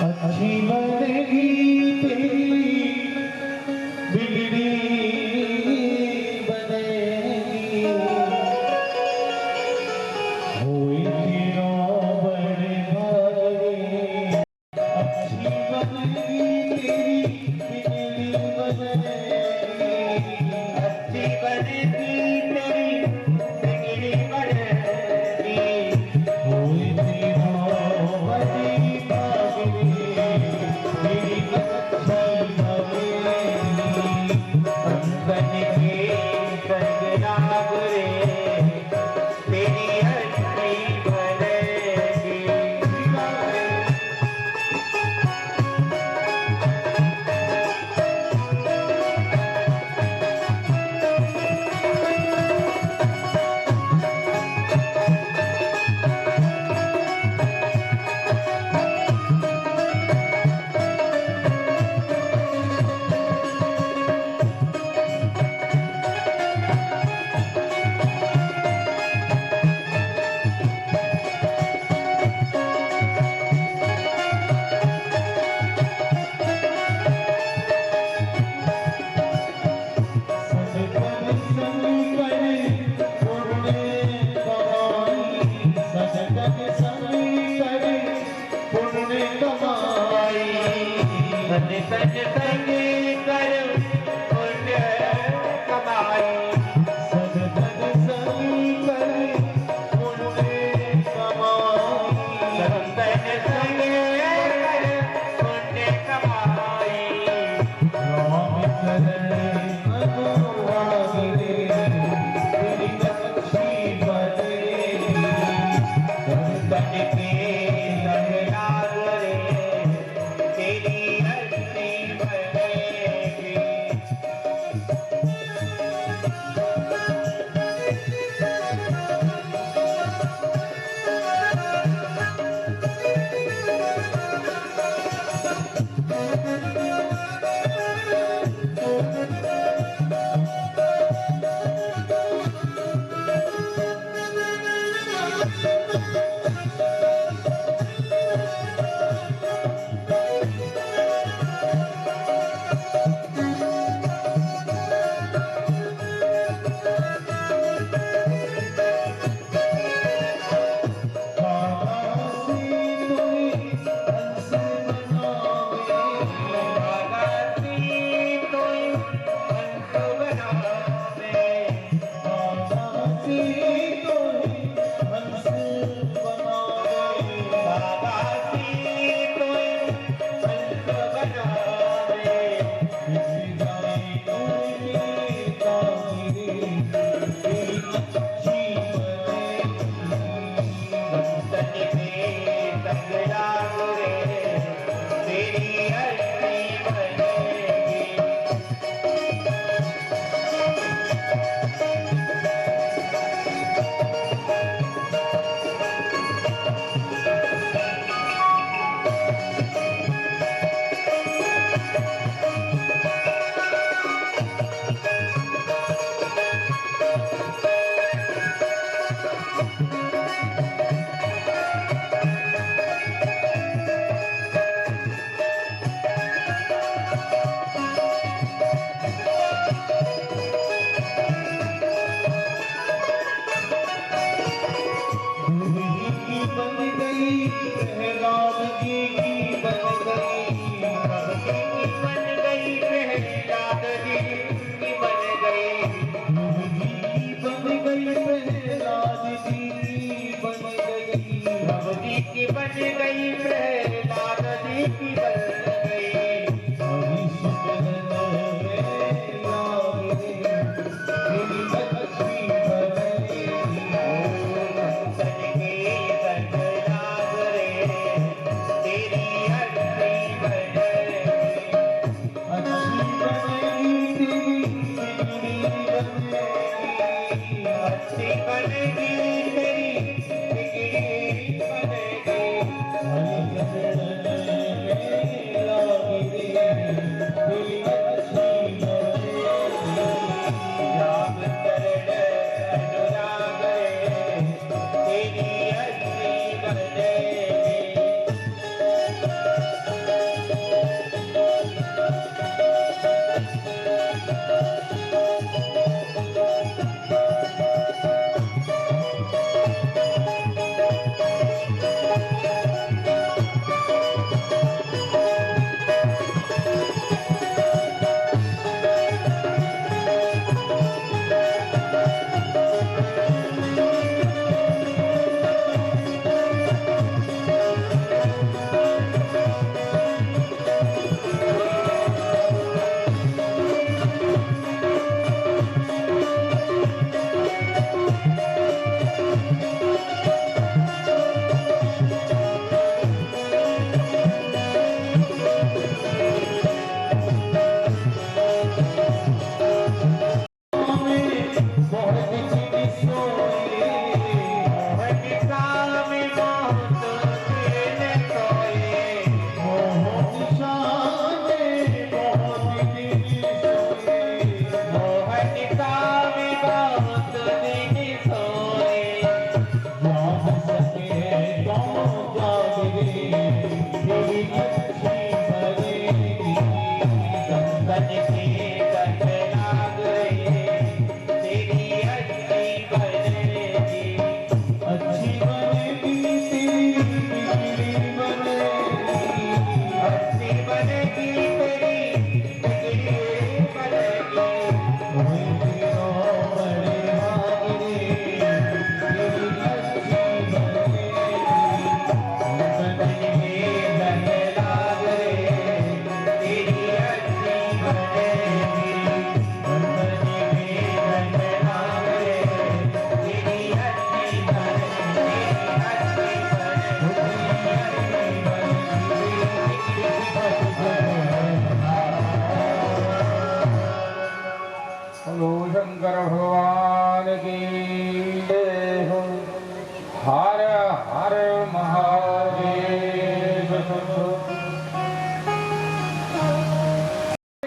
Speaker 3: अच्छी बनेगी तेरी बिगड़ी बनेगी, होई तेरा बड़े भाई। अच्छी बनेगी तेरी बिगड़ी बनेगी, अच्छी बनेगी तेरी बिगड़ी बनेगी, होई तेरा बड़ी भागी। मेरी अच्छी बनेगी बन के सजनाग रे, तेरी अच्छी बनेगी।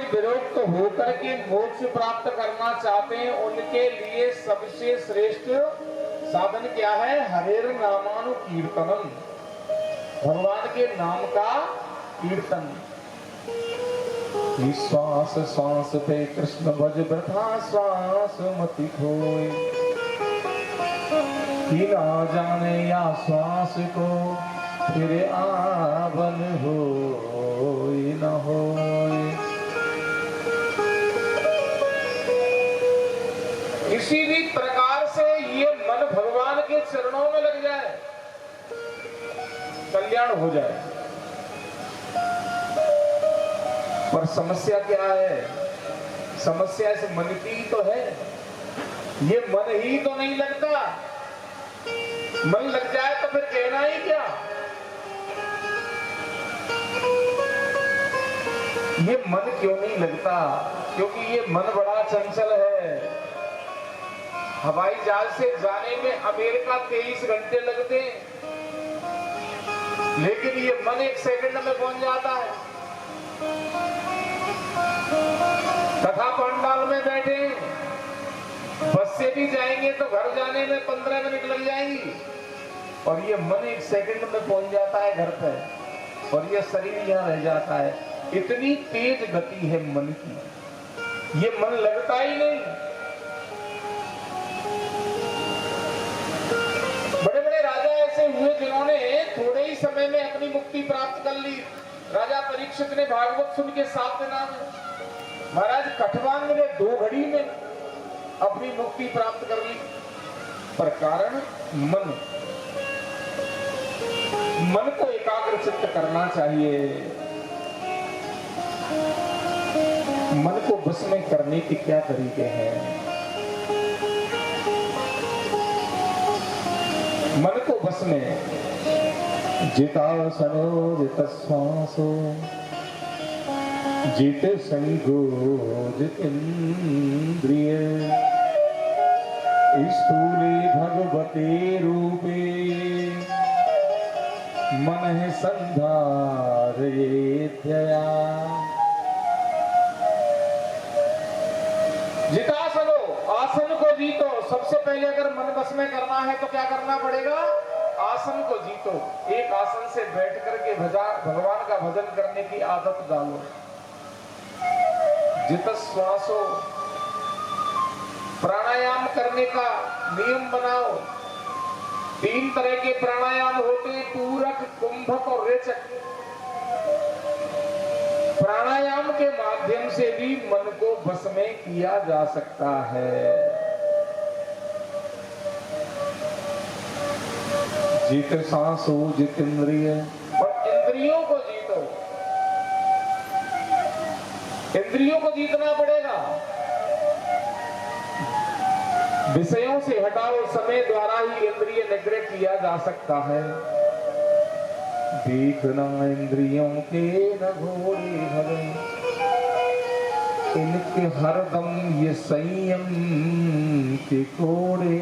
Speaker 2: विरक्त होकर के मोक्ष प्राप्त करना चाहते हैं, उनके लिए सबसे श्रेष्ठ साधन क्या है? हरेर नामानुकीर्तनम, भगवान के नाम का कीर्तन। श्वास श्वास पे कृष्ण भज वृथा श्वास मति खोए, कि ना जाने या श्वास को फिर आवन हो न होए। किसी भी प्रकार से ये मन भगवान के चरणों में लग जाए, कल्याण हो जाए। पर समस्या क्या है? समस्या इस मन की तो है, ये मन ही तो नहीं लगता। मन लग जाए तो फिर कहना ही क्या? ये मन क्यों नहीं लगता? क्योंकि ये मन बड़ा चंचल है। हवाई जहाज से जाने में अमेरिका 23 घंटे लगते, लेकिन ये मन 1 सेकंड में पहुंच जाता है। कथा पंडाल में बैठे, बस से भी जाएंगे तो घर जाने में 15 मिनट लग जाएंगी, और ये मन 1 सेकंड में पहुंच जाता है घर पे, और ये शरीर यहाँ रह जाता है। इतनी तेज गति है मन की, ये मन लगता ही नहीं। बड़े बड़े राजा ऐसे हुए जिन्होंने थोड़े ही समय में अपनी मुक्ति प्राप्त कर ली। राजा परीक्षित ने भागवत सुन के 7 दिनों में, महाराज कठवांग ने 2 घड़ी में अपनी मुक्ति प्राप्त कर ली। पर कारण मन। मन को एकाग्रचित्त करना चाहिए। मन को बस में करने के क्या तरीके हैं? मन को बस में जितासनो जित श्वासो जित संगो जित इंद्रिय स्थूले भगवते रूपे मन संधारयेत्यया। जितासनो, आसन को जीतो। सबसे पहले अगर मन बस में करना है तो क्या करना पड़ेगा? आसन को जीतो। एक आसन से बैठ करके भगवान का भजन करने की आदत डालो। जित श्वासो, प्राणायाम करने का नियम बनाओ। 3 तरह के प्राणायाम होते हैं, पूरक, कुंभक और रेचक। प्राणायाम के माध्यम से भी मन को बस में किया जा सकता है। जित सांसो जित इंद्रिय, और इंद्रियों को जीतो। इंद्रियों को जीतना पड़ेगा। विषयों से हटाओ। समय द्वारा ही इंद्रिय निग्रह किया जा सकता है। देखना इंद्रियों के न घोड़े भरे, इनके हरदम ये संयम के कोड़े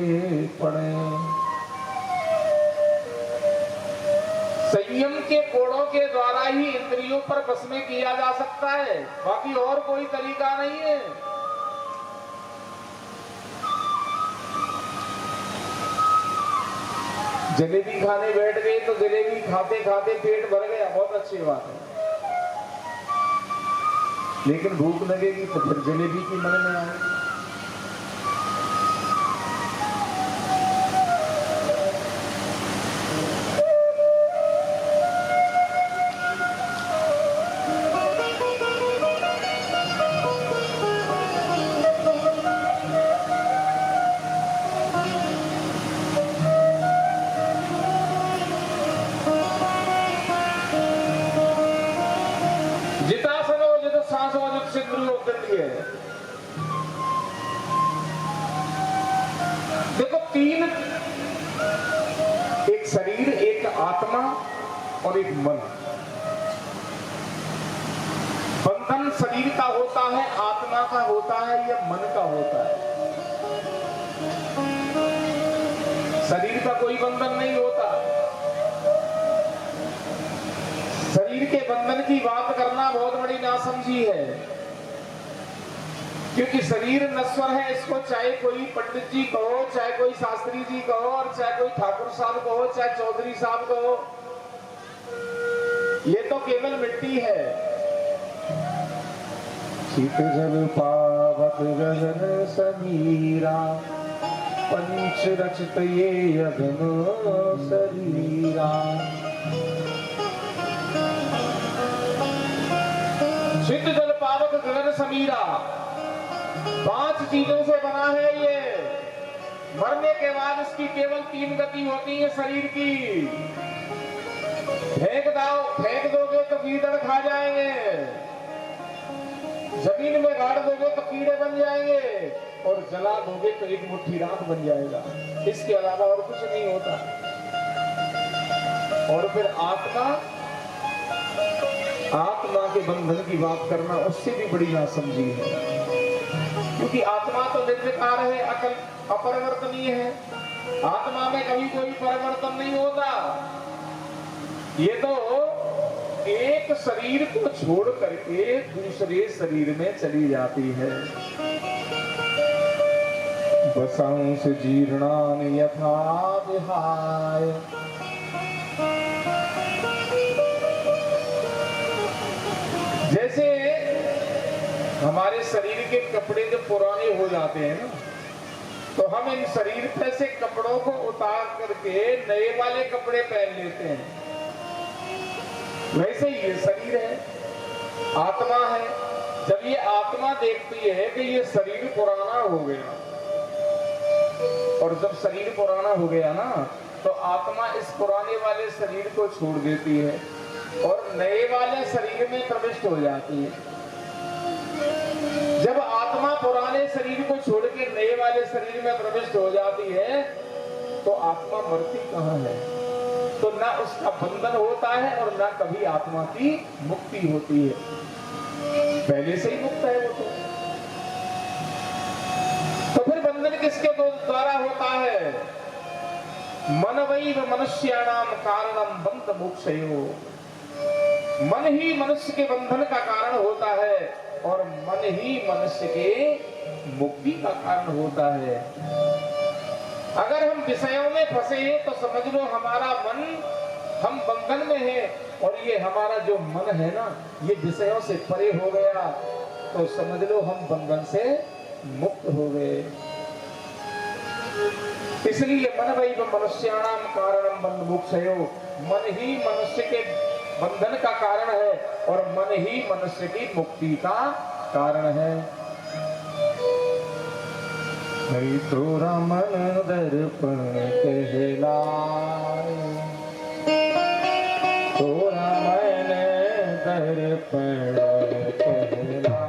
Speaker 2: पड़े। संयम के कोड़ों के द्वारा ही इंद्रियों पर बस में किया जा सकता है, बाकी और कोई तरीका नहीं है। जलेबी खाने बैठ गए तो जलेबी खाते खाते पेट भर गया, बहुत अच्छी बात है। लेकिन भूख लगेगी तो फिर जलेबी की मन में आएगी। देखो 3, एक शरीर, एक आत्मा और एक मन। बंधन शरीर का होता है, आत्मा का होता है, या मन का होता है। शरीर का कोई बंधन नहीं होता। शरीर के बंधन की बात करना बहुत बड़ी नासमझी है। क्योंकि शरीर नश्वर है, इसको चाहे कोई पंडित जी कहो, चाहे कोई शास्त्री जी कहो, और चाहे कोई ठाकुर साहब कहो, चाहे चौधरी साहब कहो, ये तो केवल मिट्टी है। शीत जल पावक गगन समीरा, पंच रचित ये अगन शरीरा। शीत जल पावक गगन समीरा, 5 चीजों से बना है ये। मरने के बाद इसकी केवल 3 गति होती है शरीर की। फेंक दोगे तो गीदड़ खा जाएंगे, जमीन में गाड़ दोगे तो कीड़े बन जाएंगे, और जला दोगे तो एक मुट्ठी राख बन जाएगा। इसके अलावा और कुछ नहीं होता। और फिर आत्मा के बंधन की बात करना उससे भी बड़ी नासमझी है, क्योंकि आत्मा तो निर्विकार है, अपरिवर्तनीय है। आत्मा में कभी कोई परिवर्तन नहीं होता। ये तो एक शरीर को छोड़ करके दूसरे शरीर में चली जाती है। बसांस जीर्णान यथा विहाय, जैसे हमारे शरीर के कपड़े जो पुराने हो जाते हैं ना, तो हम इन शरीर पे से कपड़ों को उतार करके नए वाले कपड़े पहन लेते हैं। वैसे ये शरीर है, आत्मा है। जब ये आत्मा देखती है कि ये शरीर पुराना हो गया, और जब शरीर पुराना हो गया ना, तो आत्मा इस पुराने वाले शरीर को छोड़ देती है और नए वाले शरीर में प्रविष्ट हो जाती है। जब आत्मा पुराने शरीर को छोड़ के नए वाले शरीर में प्रविष्ट हो जाती है, तो आत्मा मरती कहाँ है? तो ना उसका बंधन होता है और ना कभी आत्मा की मुक्ति होती है। पहले से ही मुक्त है वो तो फिर बंधन किसके द्वारा होता है? मनवैव मनुष्याणाम कारणम बंध मोक्षयो। मन ही मनुष्य के बंधन का कारण होता है, और मन ही मनुष्य के मुक्ति का कारण होता है। अगर हम विषयों में फंसे हैं तो समझ लो हमारा मन, हम बंधन में है, और ये हमारा जो मन है ना, ये विषयों से परे हो गया, तो समझ लो हम बंधन से मुक्त हो गए। इसलिए मन वैव मनुष्याणाम कारणम बंध मोक्षयो, मन ही मनुष्य के बंधन का कारण है, और मन ही मनुष्य की मुक्ति का कारण है। हरि तोरा मन दर्पण कहलाए, तोरा मन दर्पण कहलाए।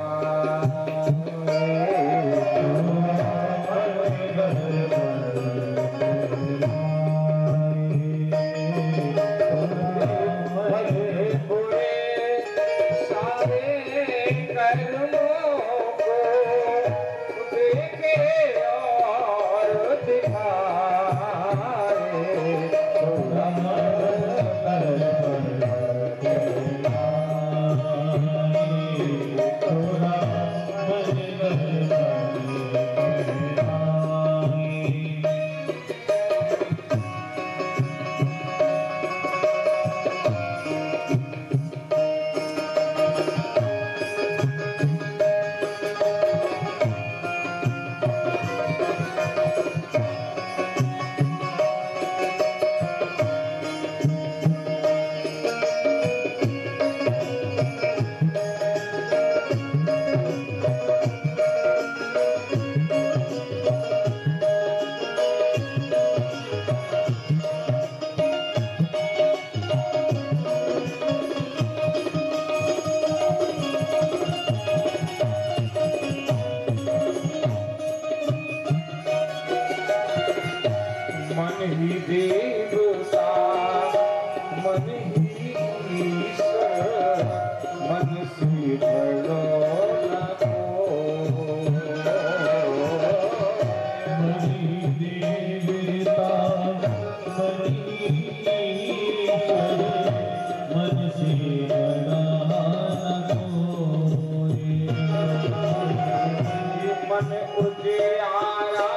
Speaker 2: मन उजियारा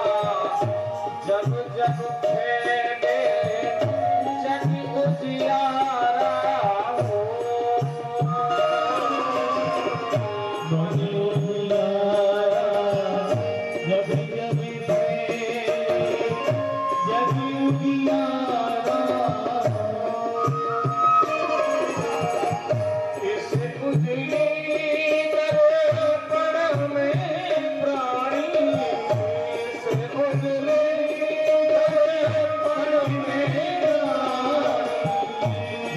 Speaker 2: जग जग खेले जग उजियारा हो
Speaker 3: मन उजियारा जब जब खेले जग उजियारा
Speaker 2: इस उजली दर्पण में प्राणी इस उजली दर्पण में प्राणी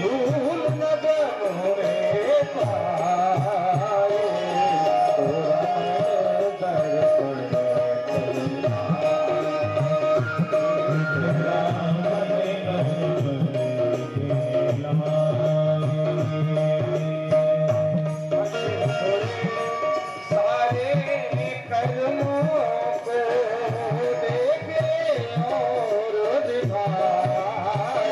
Speaker 2: धूल नगर में पाए दर्पण सारे कर्मों को देखे और दिखाए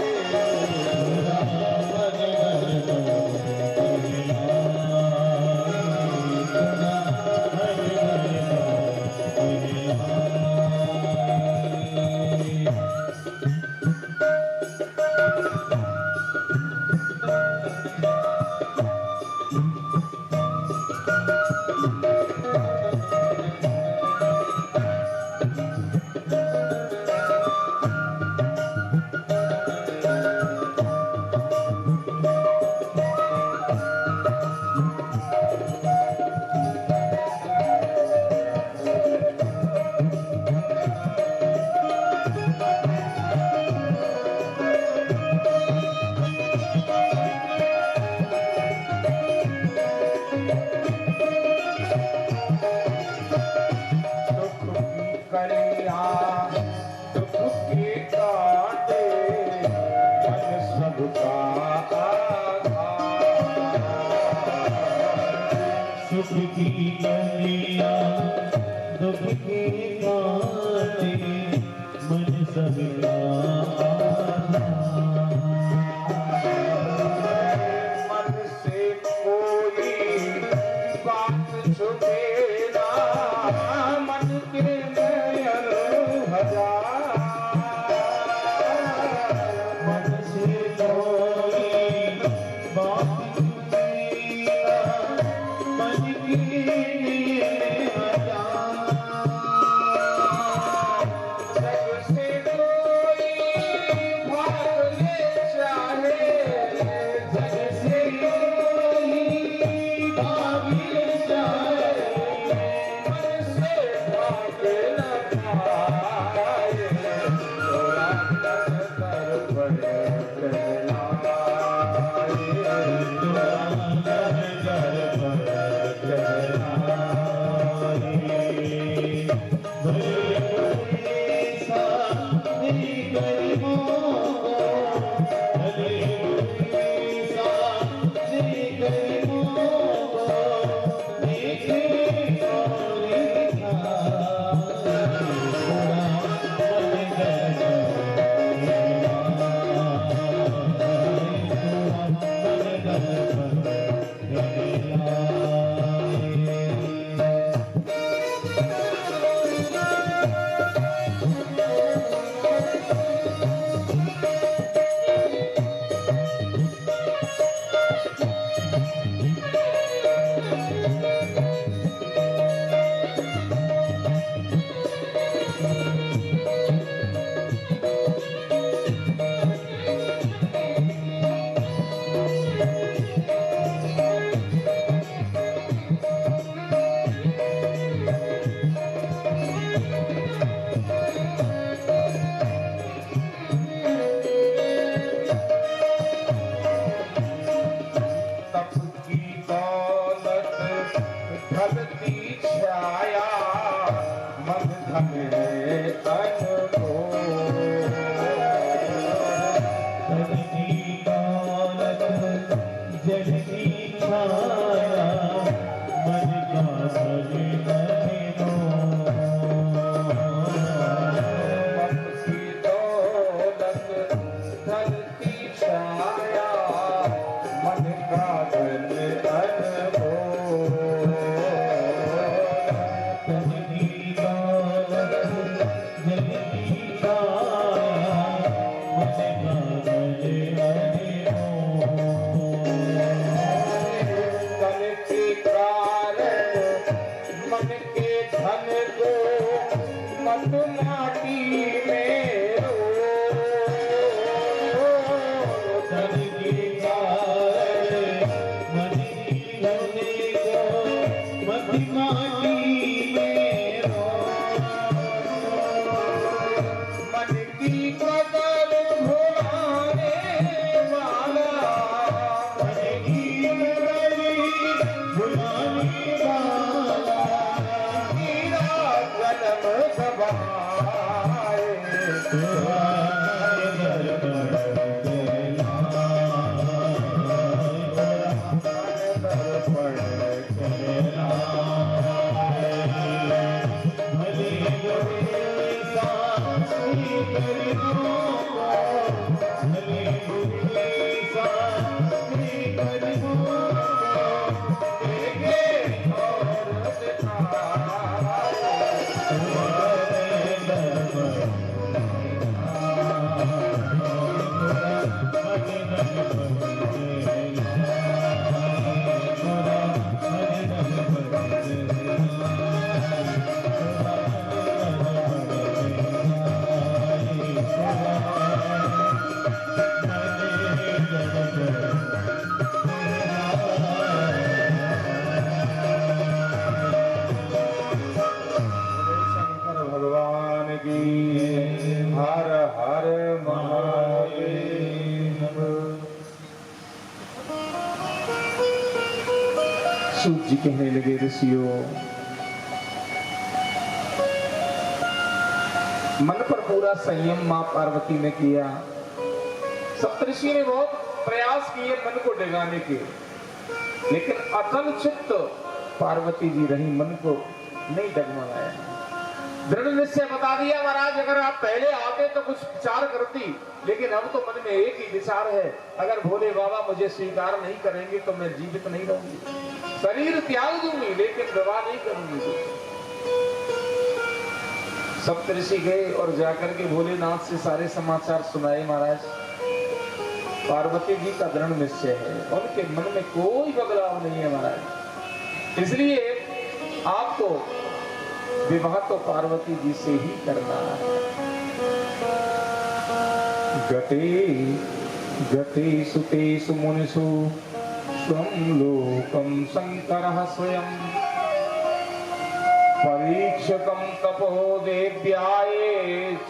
Speaker 2: दुख की कलियां दुख के कांटे मन सबका आधार
Speaker 3: सुख की कलियां दुख के कांटे मन सबका
Speaker 2: मन से कोई बात छुपे ना मन के नयन हजार
Speaker 3: मन से कोई बात छुपेगा मन की
Speaker 2: जग से कोई भाग ले चाहे जग से कोई भाग ले चाहे मन से भाग न पाए तोरा कर पड़े सूत जी कहने लगे, ऋषियों, मन पर पूरा संयम मां पार्वती ने किया। सप्तऋषि ने बहुत प्रयास किए मन को डिगाने के, लेकिन अचल चित्त पार्वती जी रही, मन को नहीं डगमगाया। दृढ़ निश्चय बता दिया, महाराज अगर आप पहले आते तो कुछ विचार करती, लेकिन अब तो मन में एक ही विचार है, अगर भोले बाबा मुझे स्वीकार नहीं करेंगे तो मैं जीवित नहीं रहूंगी, शरीर त्याग दूंगी लेकिन विवाह नहीं करूंगी। सप्तऋषि गए और जाकर के भोलेनाथ से सारे समाचार सुनाए। महाराज पार्वती जी का दृढ़ निश्चय है, उनके मन में कोई बदलाव नहीं है महाराज, इसलिए आपको विवाह तो पार्वती जी से ही करना है। गते गते सुतेषु मुनिषु स्वं लोकं शंकरः स्वयं परीक्षकं तपो देव्याये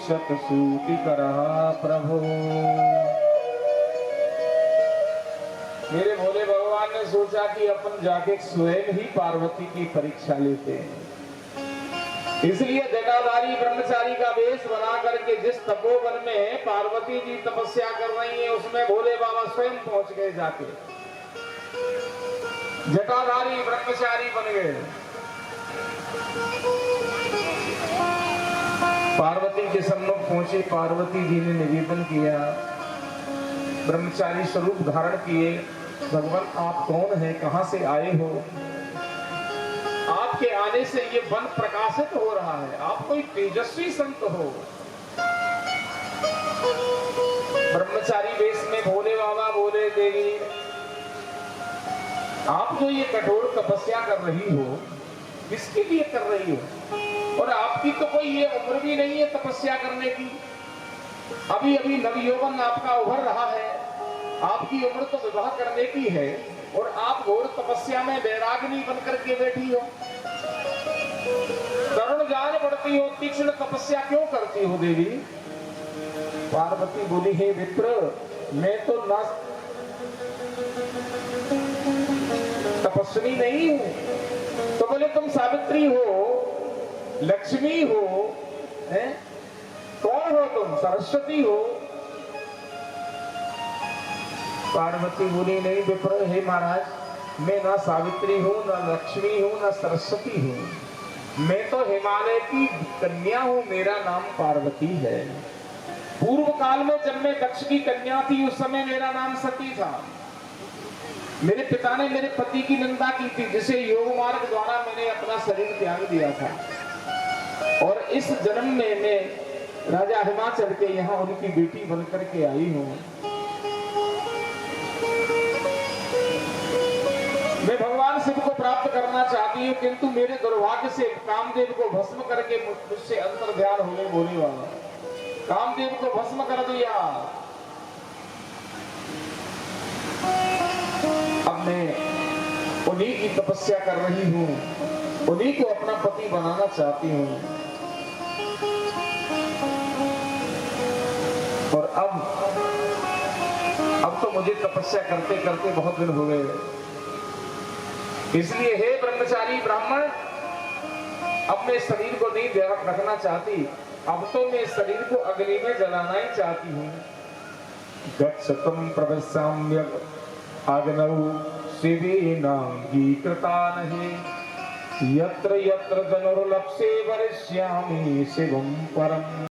Speaker 2: शतसूतिकरः प्रभो। मेरे भोले भगवान ने सोचा कि अपन जाके स्वयं ही पार्वती की परीक्षा लेते हैं, इसलिए जटाधारी ब्रह्मचारी का वेश बना करके जिस तपोवन में पार्वती जी तपस्या कर रही हैं उसमें भोले बाबा स्वयं पहुंच गए, जाके जटाधारी ब्रह्मचारी बन गए। पार्वती के सम्मुख पहुंचे, पार्वती जी ने निवेदन किया, ब्रह्मचारी स्वरूप धारण किए, भगवान आप कौन है, कहां से आए हो, आपके आने से ये वन प्रकाशित हो रहा है, आप कोई तेजस्वी संत हो। ब्रह्मचारी वेश में भोले बाबा बोले, देवी आप जो ये कठोर तपस्या कर रही हो किसके लिए कर रही हो, और आपकी तो कोई ये उम्र भी नहीं है तपस्या करने की, अभी अभी नवयौवन आपका उभर रहा है, आपकी उम्र तो विवाह करने की है और आप घोर तपस्या में वैराग्नी बनकर के बैठी हो, तरुण जान पड़ती हो, तीक्ष्ण तपस्या क्यों करती हो देवी। पार्वती बोली, हे विप्र, मैं तो ना तपस्वी नहीं हूं। तो बोले तुम सावित्री हो, लक्ष्मी हो, हैं? कौन हो तुम, सरस्वती हो। पार्वती बोली, नहीं विप्र, हे महाराज, मैं ना सावित्री हूँ, ना लक्ष्मी हूँ, ना सरस्वती हूँ, मैं तो हिमालय की कन्या हूँ, मेरा नाम पार्वती है। पूर्व काल में जब मैं दक्ष की कन्या थी उस समय मेरा नाम सती था। मेरे पिता ने मेरे पति की निंदा की थी, जिसे योग मार्ग द्वारा मैंने अपना शरीर त्याग दिया था, और इस जन्म में मैं राजा हिमाचल के यहाँ उनकी बेटी बनकर के आई हूँ। मैं भगवान शिव को प्राप्त करना चाहती हूँ, किंतु मेरे दुर्भाग्य से कामदेव को भस्म करके मुझसे अंतर ध्यान हो गए। बोले बाबा, कामदेव को भस्म कर दिया, अब मैं उन्हीं की तपस्या कर रही हूँ, उन्हीं को अपना पति बनाना चाहती हूँ। और अब तो मुझे तपस्या करते करते बहुत दिन हो गए, इसलिए हे ब्रह्मचारी ब्राह्मण, अब मैं शरीर को नहीं रखना चाहती, अब तो मैं शरीर को अग्नि में जलाना ही चाहती हूँ। गच्छतम प्रवेशाम्य अग्नौ शिवेनांगीकृतानहि, यत्र यत्र धनुर्लक्षे वरिष्यामि शिवं परम्।